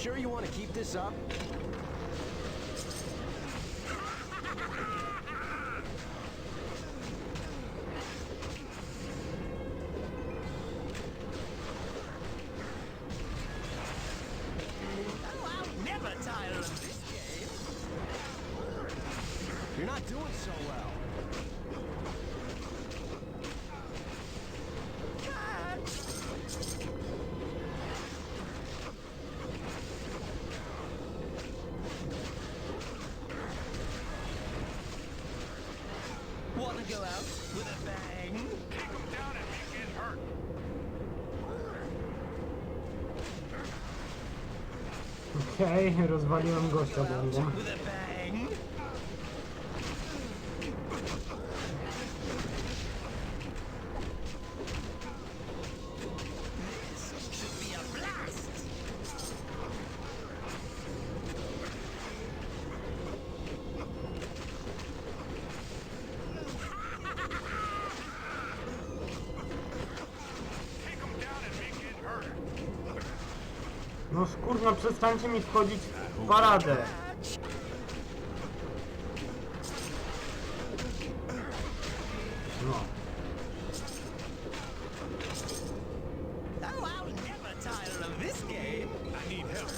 sure you want to keep this up? You're not doing so well. Wanna go out with a bang? Kick him down and make it hurt. Okej, rozwaliłem gościa bombą. With a bang? This should be a blast. Kick him down and make it hurt. No kurwa, przestańcie mi wchodzić w paradę. No. Oh, I'll never tire of this game. I need help.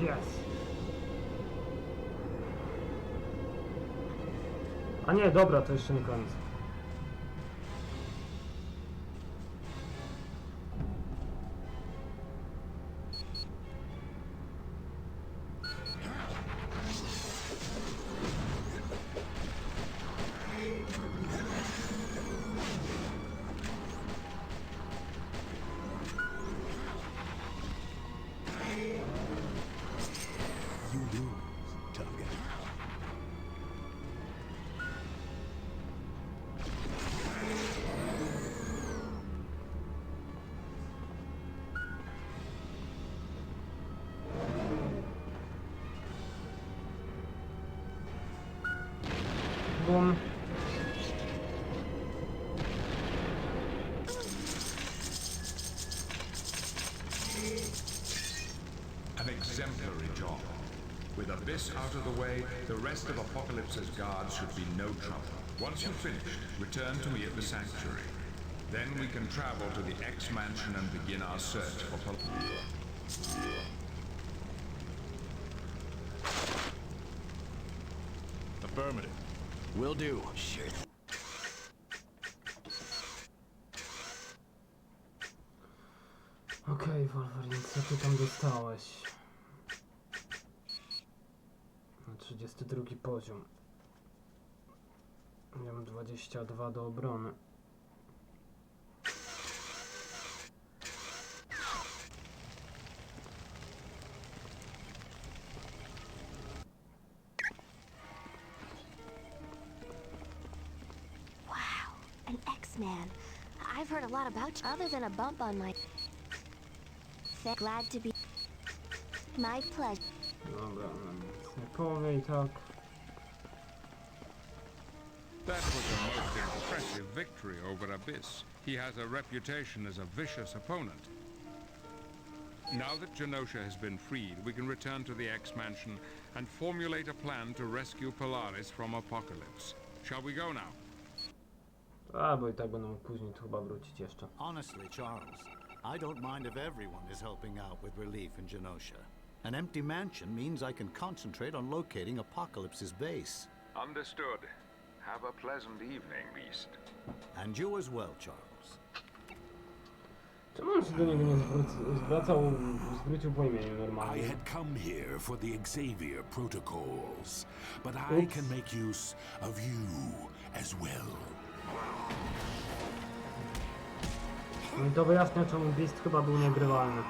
Yes. A nie, dobra, to jeszcze nie koniec. You lose, tough guy. Bum. An exemplary job. With Abyss out of the way, the rest of Apocalypse's guards should be no trouble. Once you've finished, return to me at the Sanctuary. Then we can travel to the X-Mansion and begin our search for Affirmative. Will do. Sure. Okej, Wolverine, co ty tam dostałeś? Na 32 poziom. Miałem 22 do obrony. Wow, an X-Man. I've heard a lot about you, other than a bump on my... Glad to be... My pleasure. Dobra, nic nie powie i tak. That was a most impressive victory over Abyss. He has a reputation as a vicious opponent. Now that Genosha has been freed, we can return to the X-Mansion and formulate a plan to rescue Polaris from Apocalypse. Shall we go now? A, bo i tak będę mógł później tu chyba wrócić jeszcze. Honestly, Charles, I don't mind if everyone is helping out with relief in Genosha. An empty mansion means I can concentrate on locating Apocalypse's base. Understood. Have a pleasant evening, Beast. And you as well, Charles. Czemu on się do niego nie zwracał, zwrócił po imieniu I normalnie? had come here for the Xavier protocols, but I can make use of you as well. No i to wyjaśnia, czemu Beast chyba był niegrywalny.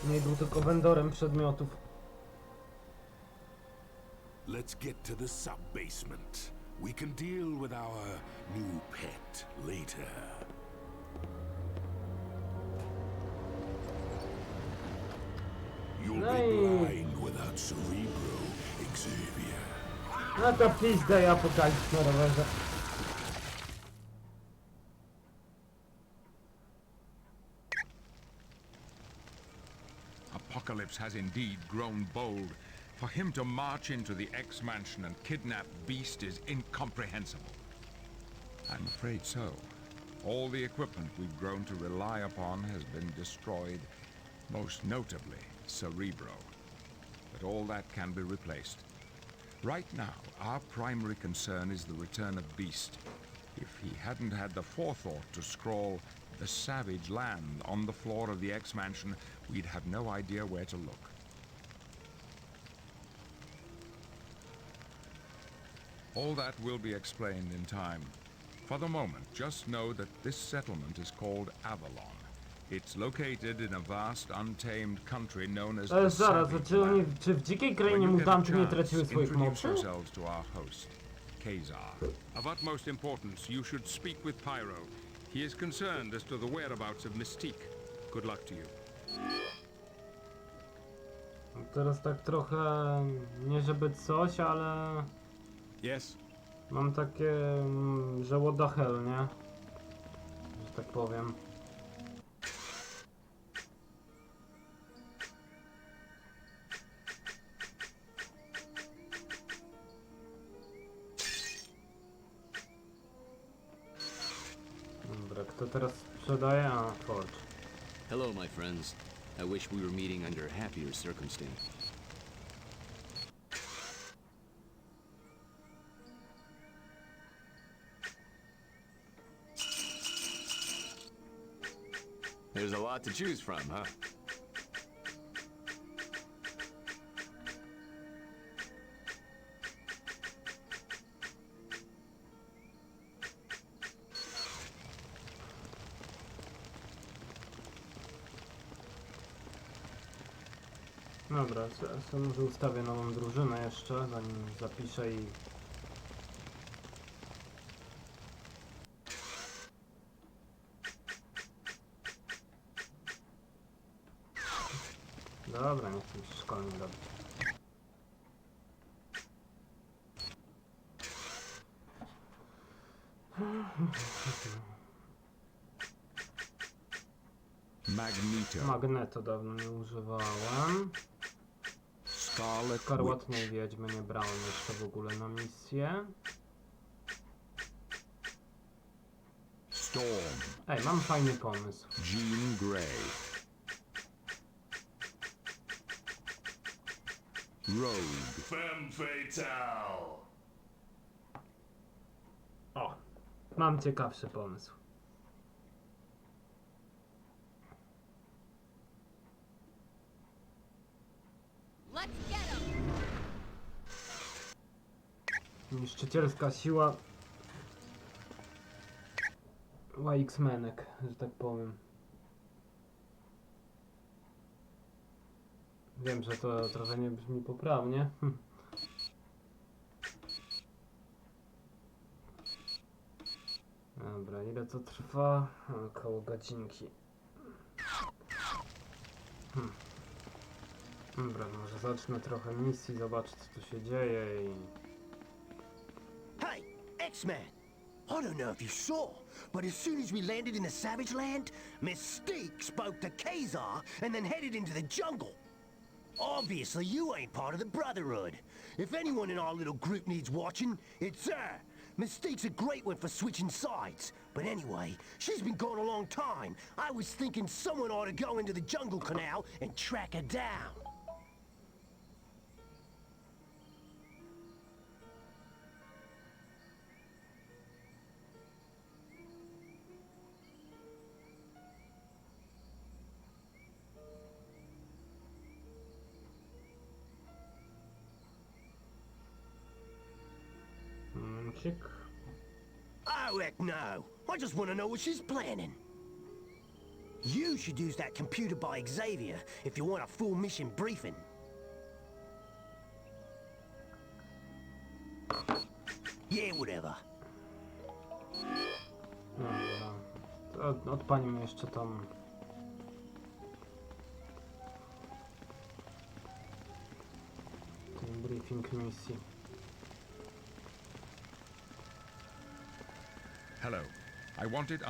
Nie był tylko vendorem przedmiotów. Let's get to the sub-basement. We can deal with our new pet later. You'll No be i... blind without Cerebro, Xavier. No to pizda i apokalips na rowerze. Apocalypse has indeed grown bold. For him to march into the X-Mansion and kidnap Beast is incomprehensible. I'm afraid so. All the equipment we've grown to rely upon has been destroyed, most notably Cerebro. But all that can be replaced. Right now, our primary concern is the return of Beast. If he hadn't had the forethought to scrawl "The Savage Land" on the floor of the X-Mansion, we'd have no idea where to look. All that will be explained in time. For the moment, just know that this settlement is called Avalon. It's located in a vast, untamed country known as the Zaraz, Savage Land. czy w dzikiej When krainie you get a mutanty nie chance, traciły swoich introduce mocy? yourselves to our host, Kazar. Of utmost importance, you should speak with Pyro. He is concerned as to the whereabouts of Mystique. Good luck to you. Teraz tak trochę, nie żeby coś, ale Yes. mam takie, że what the hell, nie? Że tak powiem. Dobra, kto teraz sprzedaje? A, Forge. Hello, my friends. I wish we were meeting under happier circumstances. There's a lot to choose from, huh? Dobra, sobie może ustawię nową drużynę jeszcze, zanim zapiszę i... Dobra, nie chcę już szkolnie robić. Magneto dawno nie używałem. Szkarłatnej wiedźmy nie brałem jeszcze w ogóle na misję. Storm. Ej, mam fajny pomysł. Jean Grey. Rogue. Femme fatale. O, mam ciekawszy pomysł. Niszczycielska siła X-Menek, że tak powiem. Wiem, że to trochę nie brzmi poprawnie. Dobra, ile to trwa? Około godzinki. Dobra, może zacznę trochę misji, zobaczę co tu się dzieje i... Hey, X-Man! I don't know if you saw, but as soon as we landed in the Savage Land, Mystique spoke to Kazar and then headed into the jungle. Obviously, you ain't part of the Brotherhood. If anyone in our little group needs watching, it's her. Mystique's a great one for switching sides. But anyway, she's been gone a long time. I was thinking someone ought to go into the jungle canal and track her down. Oh, heck no. I just want to know what she's planning. You should use that computer by Xavier if you want a full mission briefing. Yeah, whatever. No, dobra. To odpalimy jeszcze tą... ten briefing misji. Hello. I wanted...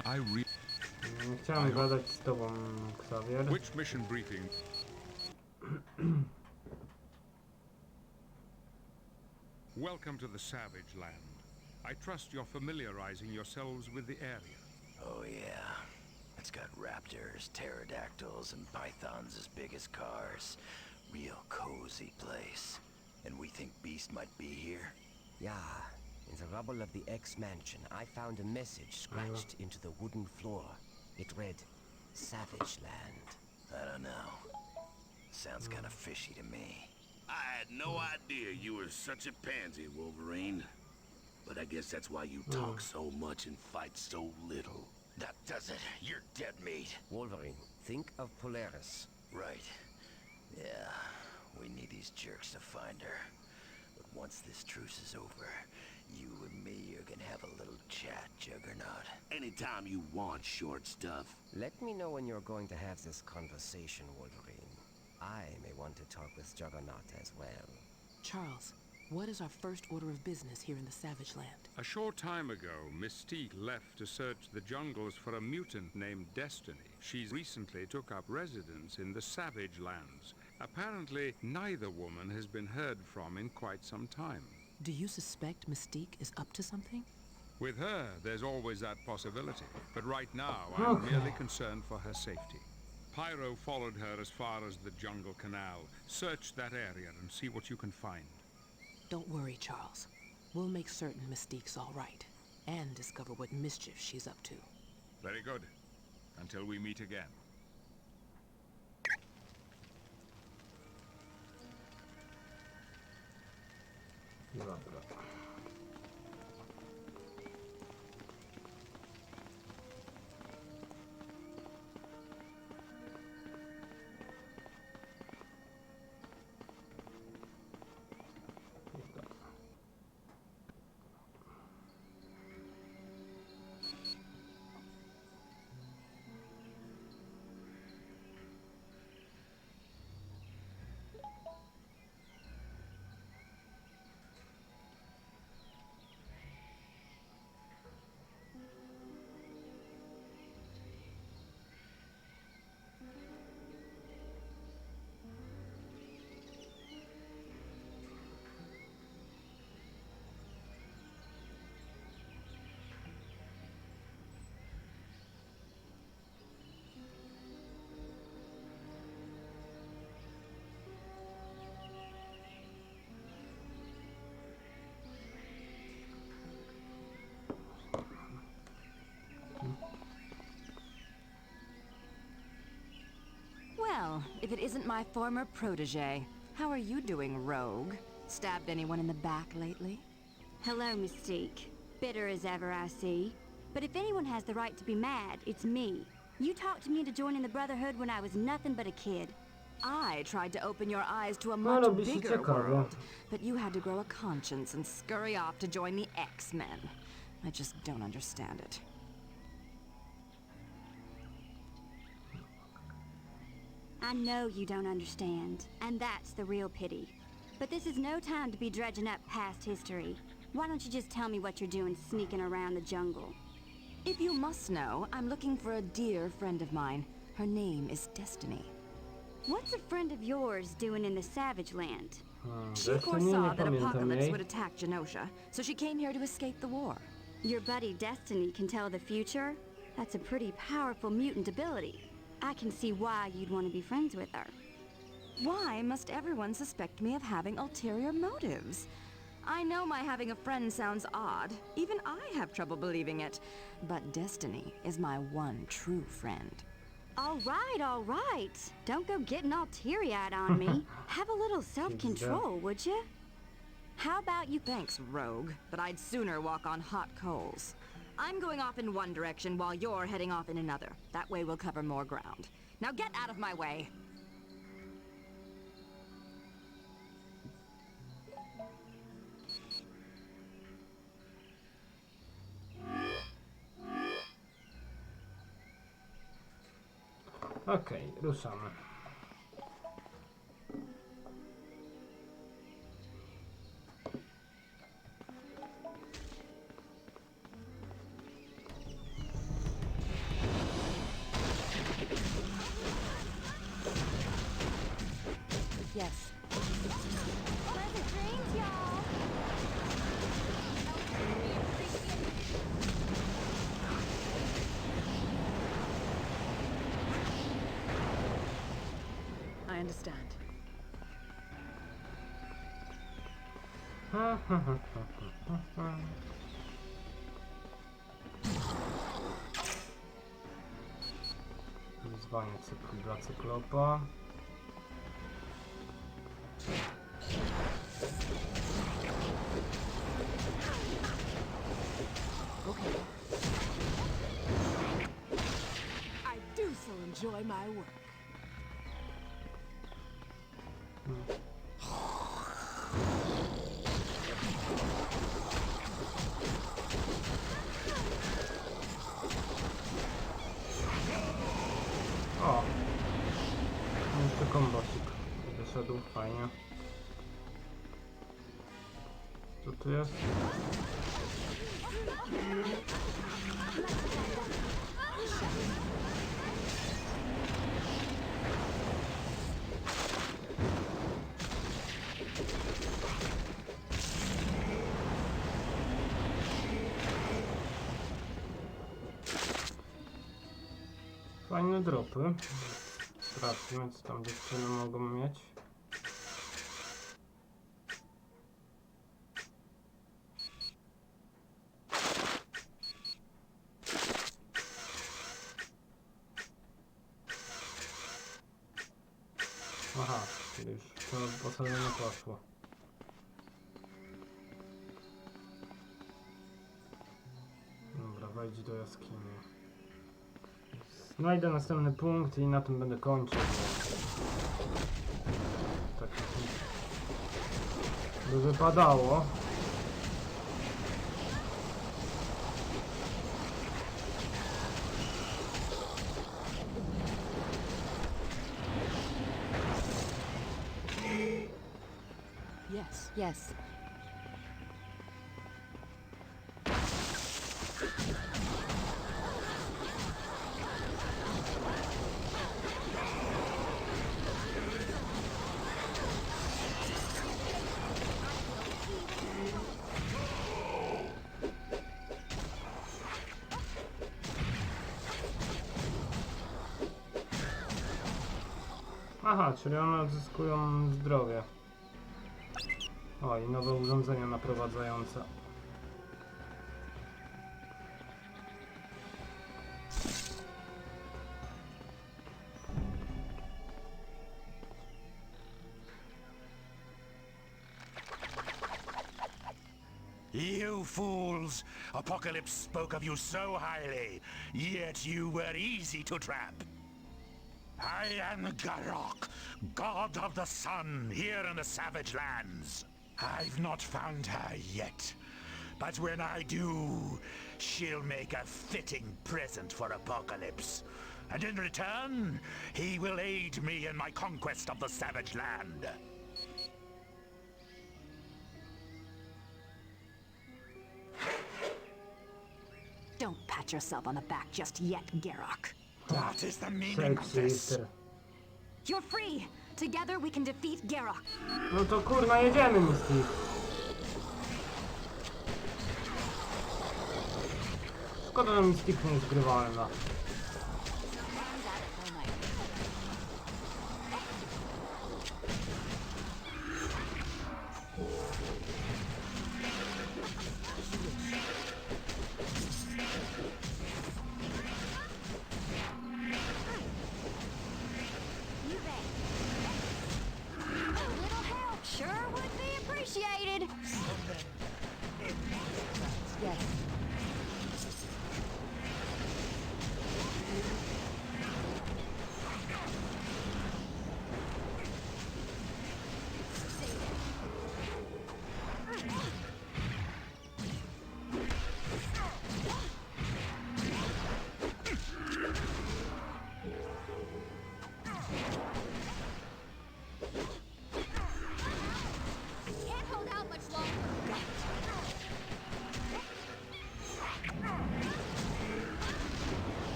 Nie chciałem gadać z tobą, Xavier. Which mission briefing? Welcome to the Savage Land. I trust you're familiarizing yourselves with the area. Oh yeah. It's got raptors, pterodactyls, and pythons as big as cars. Real cozy place. And we think Beast might be here? Yeah. In the rubble of the X-Mansion, I found a message scratched into the wooden floor. It read, Savage Land. I don't know. Sounds kind of fishy to me. I had no idea you were such a pansy, Wolverine. But I guess that's why you talk so much and fight so little. That does it. You're dead meat. Wolverine, think of Polaris. Right. Yeah, we need these jerks to find her. But once this truce is over, you and me are gonna have a little chat, Juggernaut. Anytime you want, short stuff. Let me know when you're going to have this conversation, Wolverine. I may want to talk with Juggernaut as well. Charles, what is our first order of business here in the Savage Land? A short time ago, Mystique left to search the jungles for a mutant named Destiny. She recently took up residence in the Savage Lands. Apparently, neither woman has been heard from in quite some time. Do you suspect Mystique is up to something? With her, there's always that possibility. But right now, I'm merely concerned for her safety. Pyro followed her as far as the jungle canal. Search that area and see what you can find. Don't worry, Charles. We'll make certain Mystique's all right, and discover what mischief she's up to. Very good. Until we meet again. Dobra. Well, if it isn't my former protege. How are you doing, Rogue? Stabbed anyone in the back lately? Hello, Mystique. Bitter as ever, I see. But if anyone has the right to be mad, it's me. You talked me into joining the Brotherhood when I was nothing but a kid. I tried to open your eyes to a much bigger world, but you had to grow a conscience and scurry off to join the X-Men. I just don't understand it. I know you don't understand, and that's the real pity. But this is no time to be dredging up past history. Why don't you just tell me what you're doing sneaking around the jungle? If you must know, I'm looking for a dear friend of mine. Her name is Destiny. What's a friend of yours doing in the Savage Land? She foresaw that Apocalypse would attack Genosha, so she came here to escape the war. Your buddy Destiny can tell the future? That's a pretty powerful mutant ability. I can see why you'd want to be friends with her. Why must everyone suspect me of having ulterior motives? I know my having a friend sounds odd. Even I have trouble believing it. But Destiny is my one true friend. All right. Don't go getting all teary-eyed on me. Have a little self-control, would you? How about you? Thanks, Rogue, but I'd sooner walk on hot coals. I'm going off in one direction while you're heading off in another. That way we'll cover more ground. Now get out of my way! Okej, ruszamy. Yes. Pleasant dreams, y'all. I understand. Wyzwanie dla cyklopa. Okay. I do so enjoy my work. O! Jeszcze kombosik wyszedł, fajnie. Co tu jest? Fajne dropy. Sprawdźmy, co tam dziewczyny mogą mieć. Aha, czyli już to wyposażenie poszło. Dobra, wejdź do jaskini. Znajdę następny punkt i na tym będę kończył. Tak by wypadało. Yes, yes. Aha, czyli one odzyskują zdrowie. O, i nowe urządzenia naprowadzające. You fools! Apocalypse spoke of you so highly, yet you were easy to trap. I am Garok, god of the sun, here in the Savage Lands. I've not found her yet, but when I do, she'll make a fitting present for Apocalypse. And in return, he will aid me in my conquest of the Savage Land. Don't pat yourself on the back just yet, Garok. What is the meaning of this? You're free! Together we can defeat Garok. No to kurna, jedziemy, Misty. Szkoda, że Misty nie jest grywalna.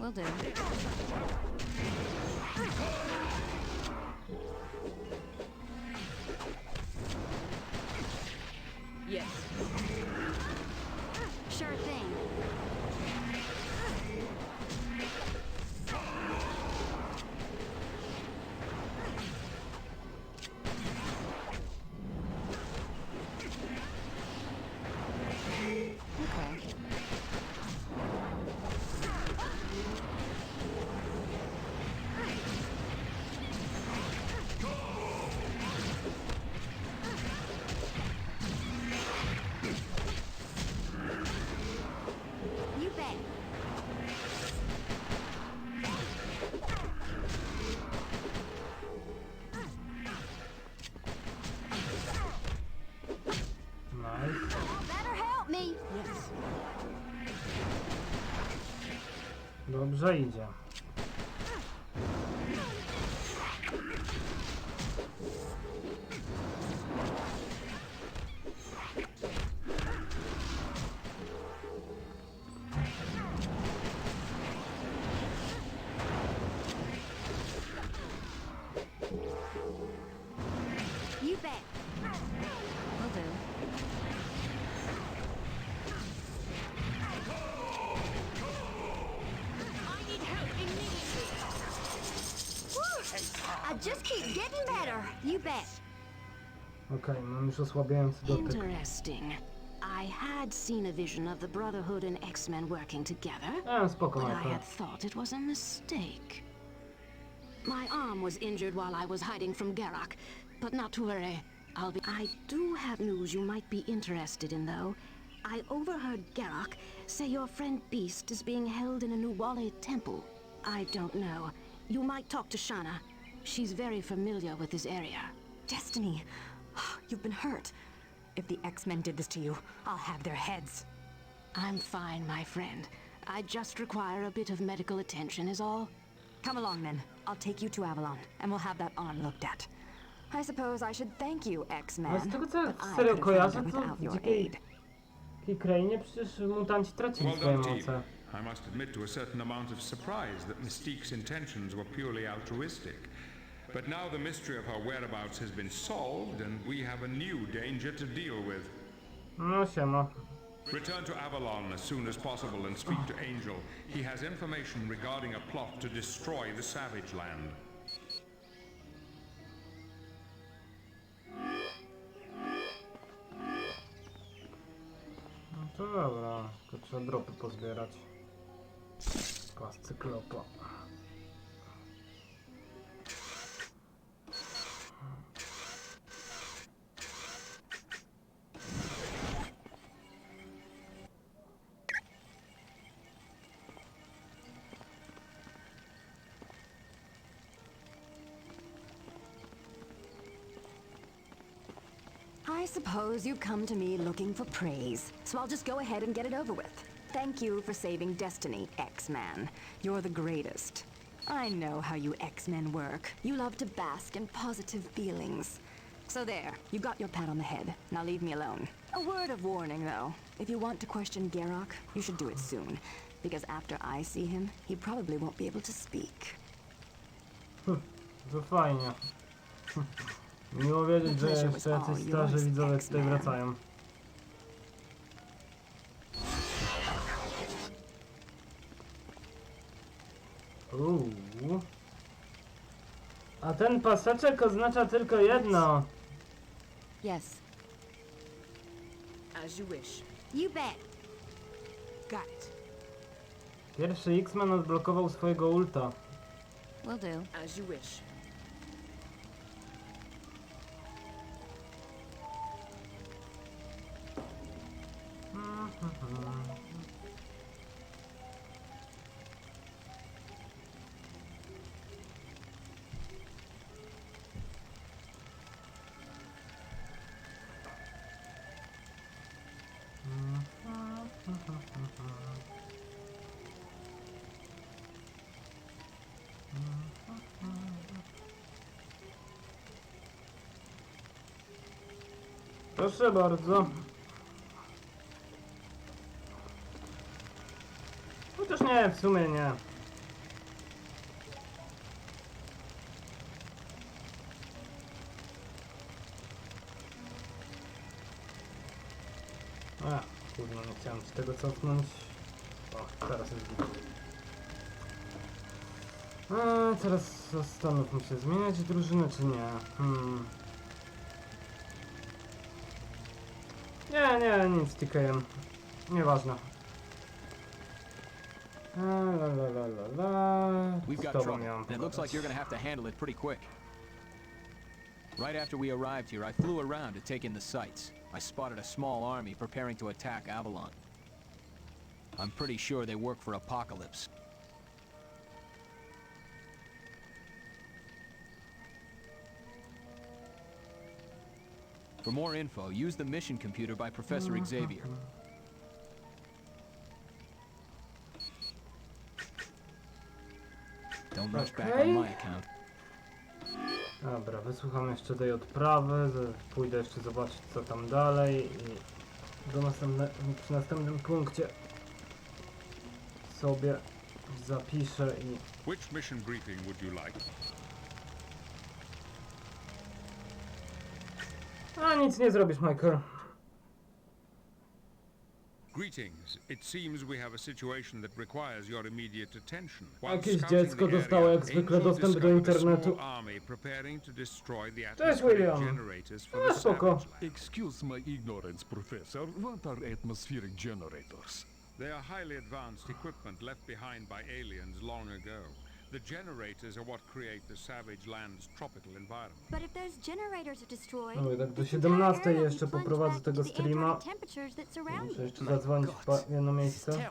Will do. Yes. Sure thing. Okay. You bet. Nice. Better help me. Yes. Dobrze idzie. You bet. Will do. I need help immediately. I just keep getting better. You bet. Okej, mam już osłabiający dotyk. Interesting. I had seen a vision of the Brotherhood and X-Men working together, Spoko, but I Michael. had thought it was a mistake. My arm was injured while I was hiding from Garak, but not to worry. I do have news you might be interested in, though. I overheard Garak say your friend Beast is being held in a Nuwale temple. I don't know. You might talk to Shanna. She's very familiar with this area. Destiny, you've been hurt. If the X-Men did this to you, I'll have their heads. I'm fine, my friend. I just require a bit of medical attention is all. Come along then. I'll take you to Avalon, and we'll have that arm looked at. I suppose I should thank you, X-Men. Ale z tego co ja but I serio could have kojarzę, found it to without w your dzikiej aid. krainie przecież mutanci tracili Well swoje done, team. moce. I must admit to a certain amount of surprise that Mystique's intentions were purely altruistic. But now the mystery of her whereabouts has been solved, and we have a new danger to deal with. No siema. Return to Avalon as soon as possible and speak to Angel. He has information regarding a plot to destroy the Savage Land. No to dobra, tylko trzeba dropy pozbierać. Pas cyklopa. I suppose you come to me looking for praise, so I'll just go ahead and get it over with. Thank you for saving Destiny, X-Man. You're the greatest. I know how you X-Men work. You love to bask in positive feelings. So there, you got your pat on the head. Now leave me alone. A word of warning, though. If you want to question Garak, you should do it soon. Because after I see him, he probably won't be able to speak. To fajnie. Miło wiedzieć, że jeszcze jacyś starzy widzowie tutaj wracają. A ten paseczek oznacza tylko jedno. Yes. As you wish. You bet. Got it. Pierwszy X-Men odblokował swojego ulta. Will do. As you wish. Proszę bardzo. Chociaż nie, w sumie nie. Kurno, nie chciałem ci tego cofnąć. O, teraz jest git. Teraz zastanówmy się, zmieniać drużynę czy nie? Nie, nic z TK-em. Nieważne. We've got trouble, and it looks like you're gonna have to handle it pretty quick. Right after we arrived here, I flew around to take in the sights. I spotted a small army preparing to attack Avalon. I'm pretty sure they work for Apocalypse. For more info, use the mission computer by Professor Xavier. Don't rush back on my account. Dobra, wysłucham jeszcze tej odprawy, pójdę jeszcze zobaczyć co tam dalej i przy następnym punkcie sobie zapiszę i... Which mission briefing would you like? Nic nie zrobisz, Michael. Greetings. It seems we have a situation that requires your immediate attention. Jakieś dziecko dostało jak zwykle dostęp do internetu. Cześć, William. Spoko. Excuse my ignorance, Professor. What are atmospheric generators? They are highly advanced equipment left behind by aliens long ago. The generators are what create the savage land's tropical environment. But if those generators are destroyed, No i tak do 17 jeszcze poprowadzę tego streama. Muszę jeszcze zadzwonić w jedno miejsce.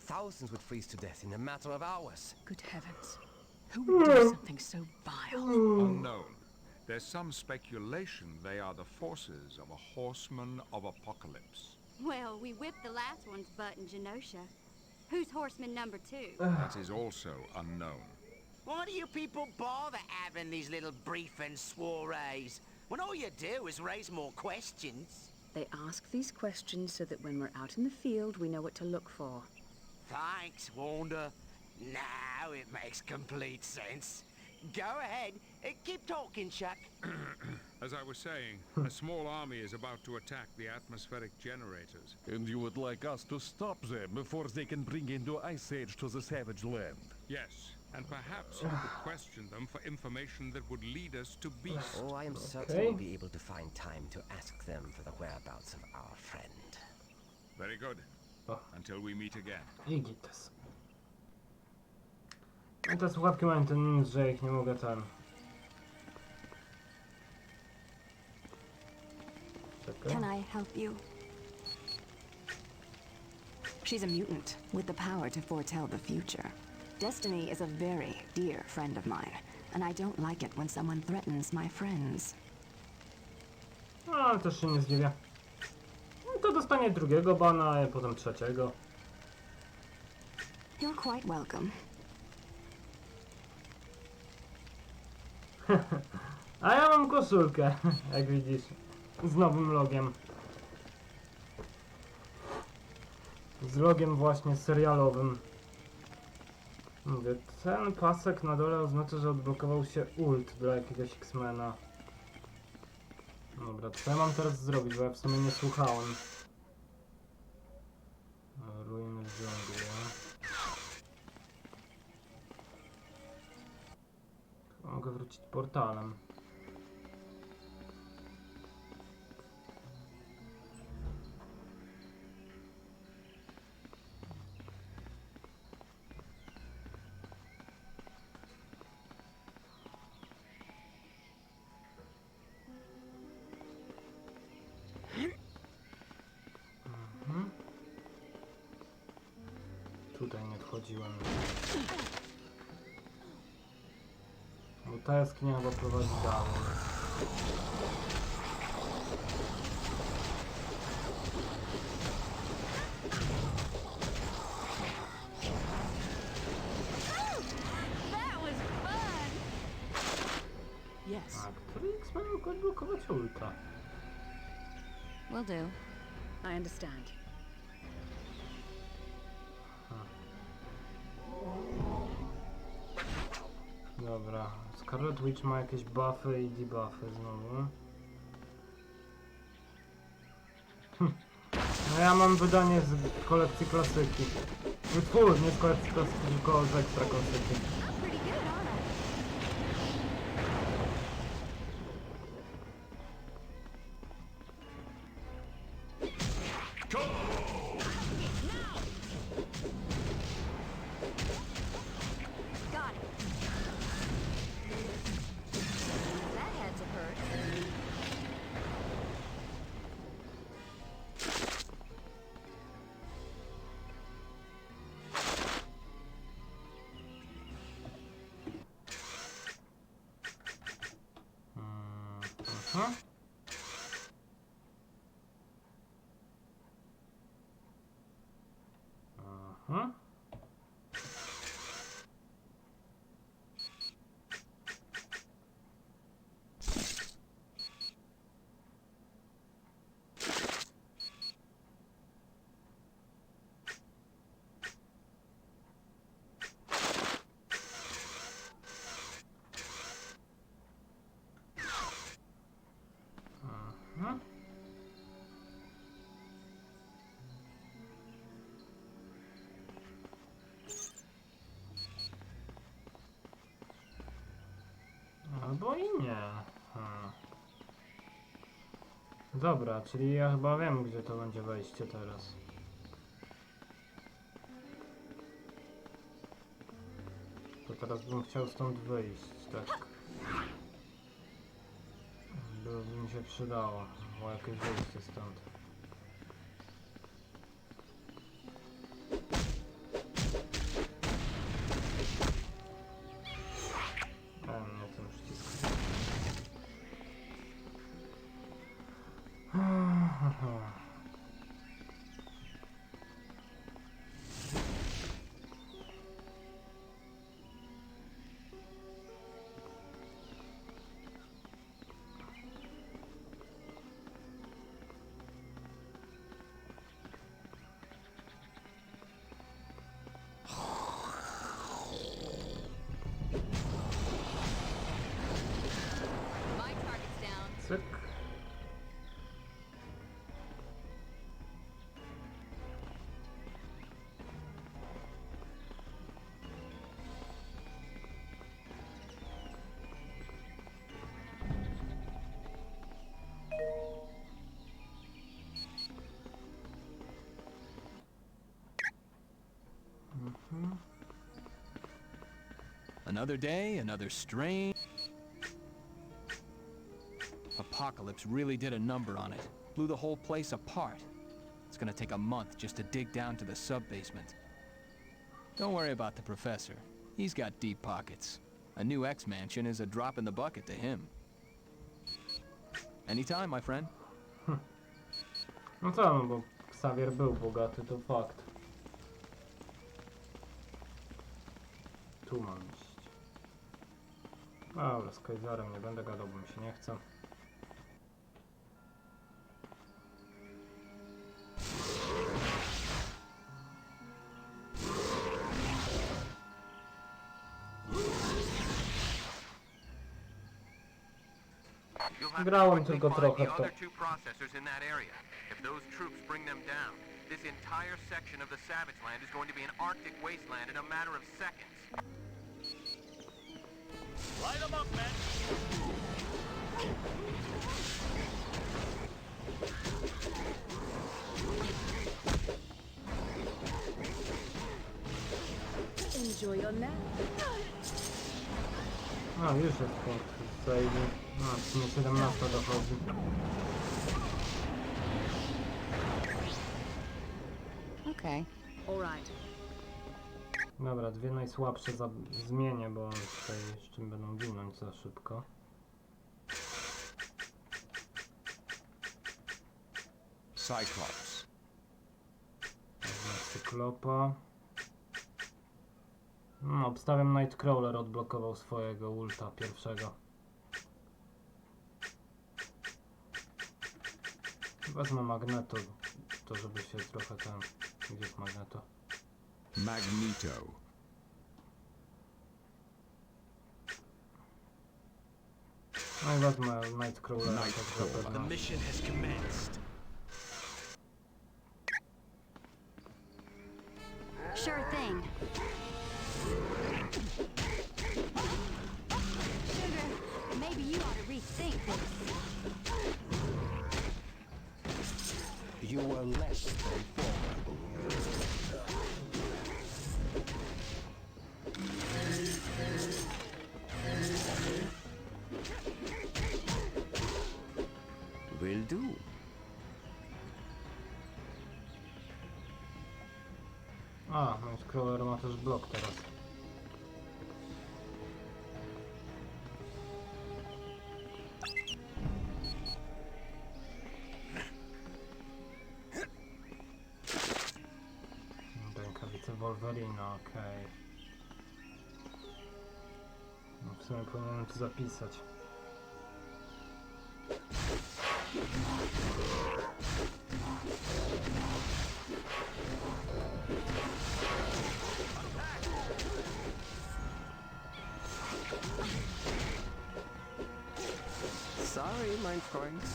Thousands would freeze to death in a matter of hours. Good heavens. Who would do something so vile? Unknown. There's some speculation they are the forces of a horseman of apocalypse. Well, we whipped the last one's butt in Genosha. Who's horseman number 2? That is also unknown. Why do you people bother having these little briefing soirees when all you do is raise more questions? They ask these questions so that when we're out in the field, we know what to look for. Thanks, Wanda. Now it makes complete sense. Go ahead, keep talking, Chuck. As I was saying, a small army is about to attack the atmospheric generators. And you would like us to stop them before they can bring in the Ice Age to the Savage Land? Yes, and perhaps you could question them for information that would lead us to Beast. Oh, I am certain we'll be able to find time to ask them for the whereabouts of our friend. Very good. Until we meet again. I gites. No te słuchawki mają ten minus, że ich nie mogę ten... Can I help you? She's a mutant with the power to foretell the future. Destiny is a very dear friend of mine, and I don't like it when someone threatens my friends. No, też się nie zdziwię. No to dostanie drugiego bana, a potem trzeciego. You're quite welcome. A ja mam koszulkę, jak widzisz, z nowym logiem. Z logiem właśnie serialowym. Mówię, ten pasek na dole oznacza, że odblokował się ult dla jakiegoś X-Mena. Dobra, co ja mam teraz zrobić, bo ja w sumie nie słuchałem. Ruiny dżungli. Mogę wrócić portalem. Tutaj nie wchodziłem. Bo ta jaskinia chyba prowadzi dalej. Yes. A który X-Men mógł odblokować ulta? Will do. I understand. Dobra, Scarlet Witch ma jakieś buffy i debuffy znowu. No ja mam wydanie z kolekcji klasyki. Wytwórz, nie z kolekcji klasyki, tylko z ekstra klasyki. Aha. Aha. Aha. Albo i nie. Dobra, czyli ja chyba wiem, gdzie to będzie wejście teraz. To teraz bym chciał stąd wyjść, tak. By mi się przydało, bo jakieś wyjście stąd. Nie ten przycisk. Cyk. Another day, another strange... Apocalypse really did a number on it. Blew the whole place apart. It's gonna take a month just to dig down to the sub-basement. Don't worry about the professor. He's got deep pockets. A new X-Mansion is a drop in the bucket to him. Anytime, my friend. No co, no bo Xavier był bogaty, to fakt. Tu mam iść. Dobra, z Kaiserem nie będę gadał, bo mi się nie chce. Grałem tylko trochę w to. This entire section of the Savage Land is going to be an Arctic wasteland in a matter of seconds. Light them up, men! Enjoy your nap. A, już jest punkt. Tutaj, no, w sumie 17 dochodzi. Okay. All right. Dobra, dwie najsłabsze zmienię, bo tutaj jeszcze będą ginąć za szybko. Cyclops. Cyklopa. No, obstawiam Nightcrawler odblokował swojego ulta pierwszego. Wezmę Magneto, to żeby się trochę ten... Gdzie jest Magneto? Magneto. No i wezmę Nightcrawlera, tak The mission has commenced. you were less than formidable. Will do. A, no i scroller ma też blok teraz. Rękawice Wolverina, okej. No w sumie powinienem to zapisać. Sorry, my friends.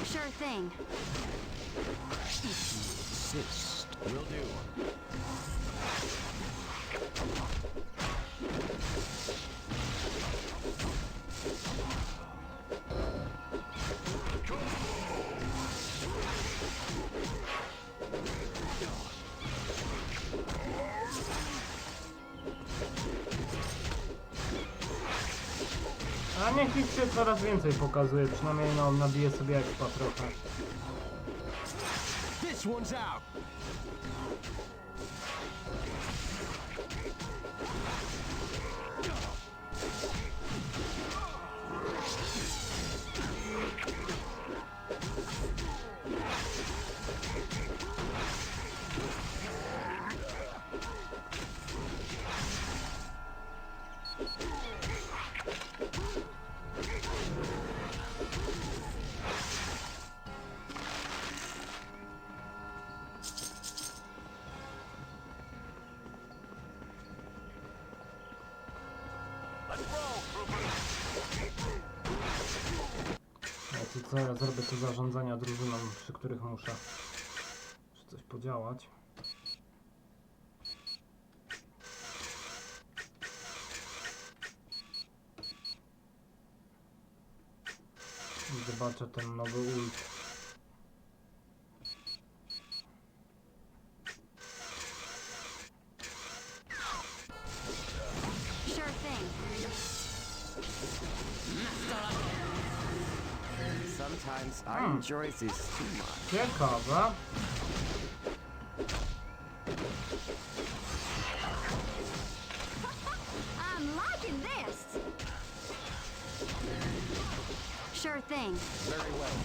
Sure thing. Insist. Will do. A niech ich się coraz więcej pokazuje, przynajmniej no nabije sobie expa trochę. This one's out. Co ja zrobię to zarządzania drużyną, przy których muszę coś podziałać. I zobaczę ten nowy ult. Sure thing. Sometimes I enjoy this too much. Ciekawe. I'm liking this. Sure thing. Very well.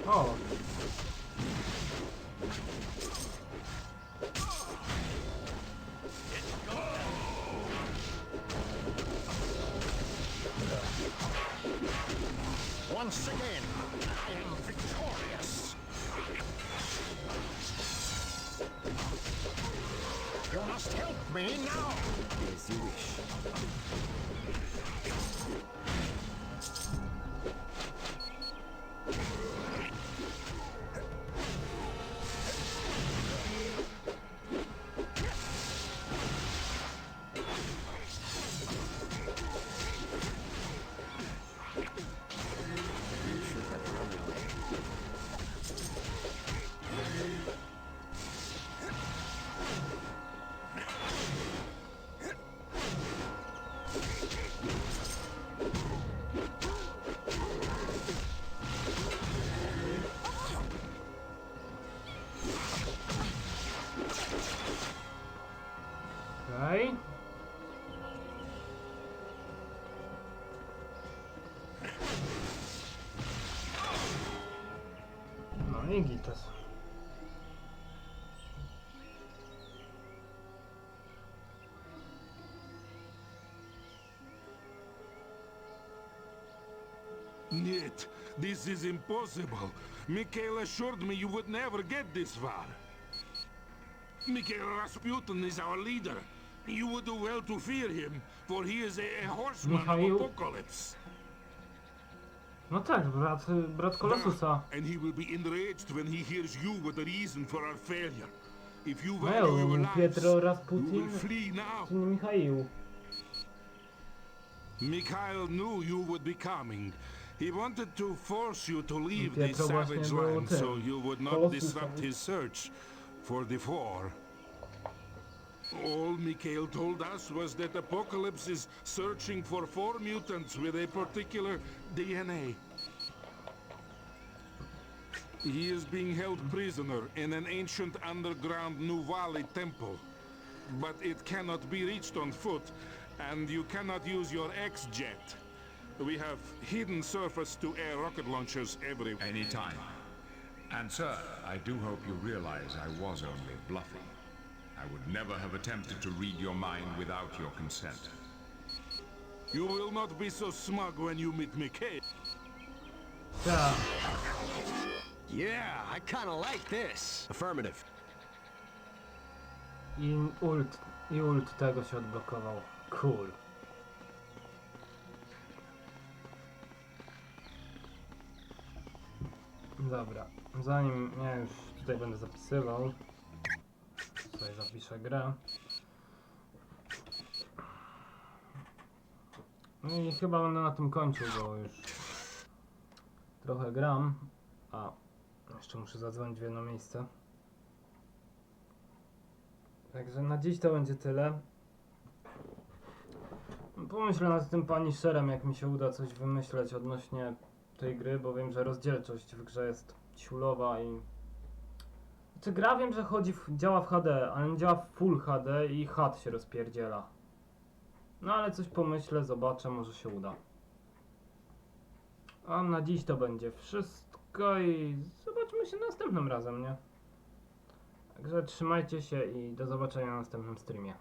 O! Once again, I am victorious. You must help me now. As you wish. Okej. No i gites. Niet, this is impossible. Mikhail assured me you would never get this far. Mikhail Rasputin is our leader. You would do well to fear him, for he is a horseman of apocalypse. No tak, brat Kolosusa. And he will be enraged when he hears you were the reason for our failure. If you value your lives, Pietro you Rasputin, will flee now. czy nie Michaił. Mikhail knew you would be coming. He wanted to force you to leave the savage land so you would not disrupt his search for the Four. All Mikhail told us was that Apocalypse is searching for 4 mutants with a particular DNA. He is being held prisoner in an ancient underground Nuvali temple. But it cannot be reached on foot, and you cannot use your X-jet. We have hidden surface-to-air rocket launchers everywhere. Anytime. And sir, I do hope you realize I was only bluffing. I would never have attempted to read your mind without your consent. You will not be so smug when you meet Mikhail. Yeah, I kinda like this. Affirmative. I ult tego się odblokował. Cool. Dobra, zanim ja już tutaj będę zapisywał, tutaj zapiszę grę. No i chyba będę na tym kończył, bo już trochę gram. A, jeszcze muszę zadzwonić w jedno miejsce. Także na dziś to będzie tyle. Pomyślę nad tym Punisherem, jak mi się uda coś wymyśleć odnośnie tej gry, bo wiem, że rozdzielczość w grze jest ciulowa i... Znaczy gra wiem, że działa w HD, ale nie działa w Full HD i HUD się rozpierdziela. No ale coś pomyślę, zobaczę, może się uda. A na dziś to będzie wszystko i zobaczymy się następnym razem, nie? Także trzymajcie się i do zobaczenia na następnym streamie.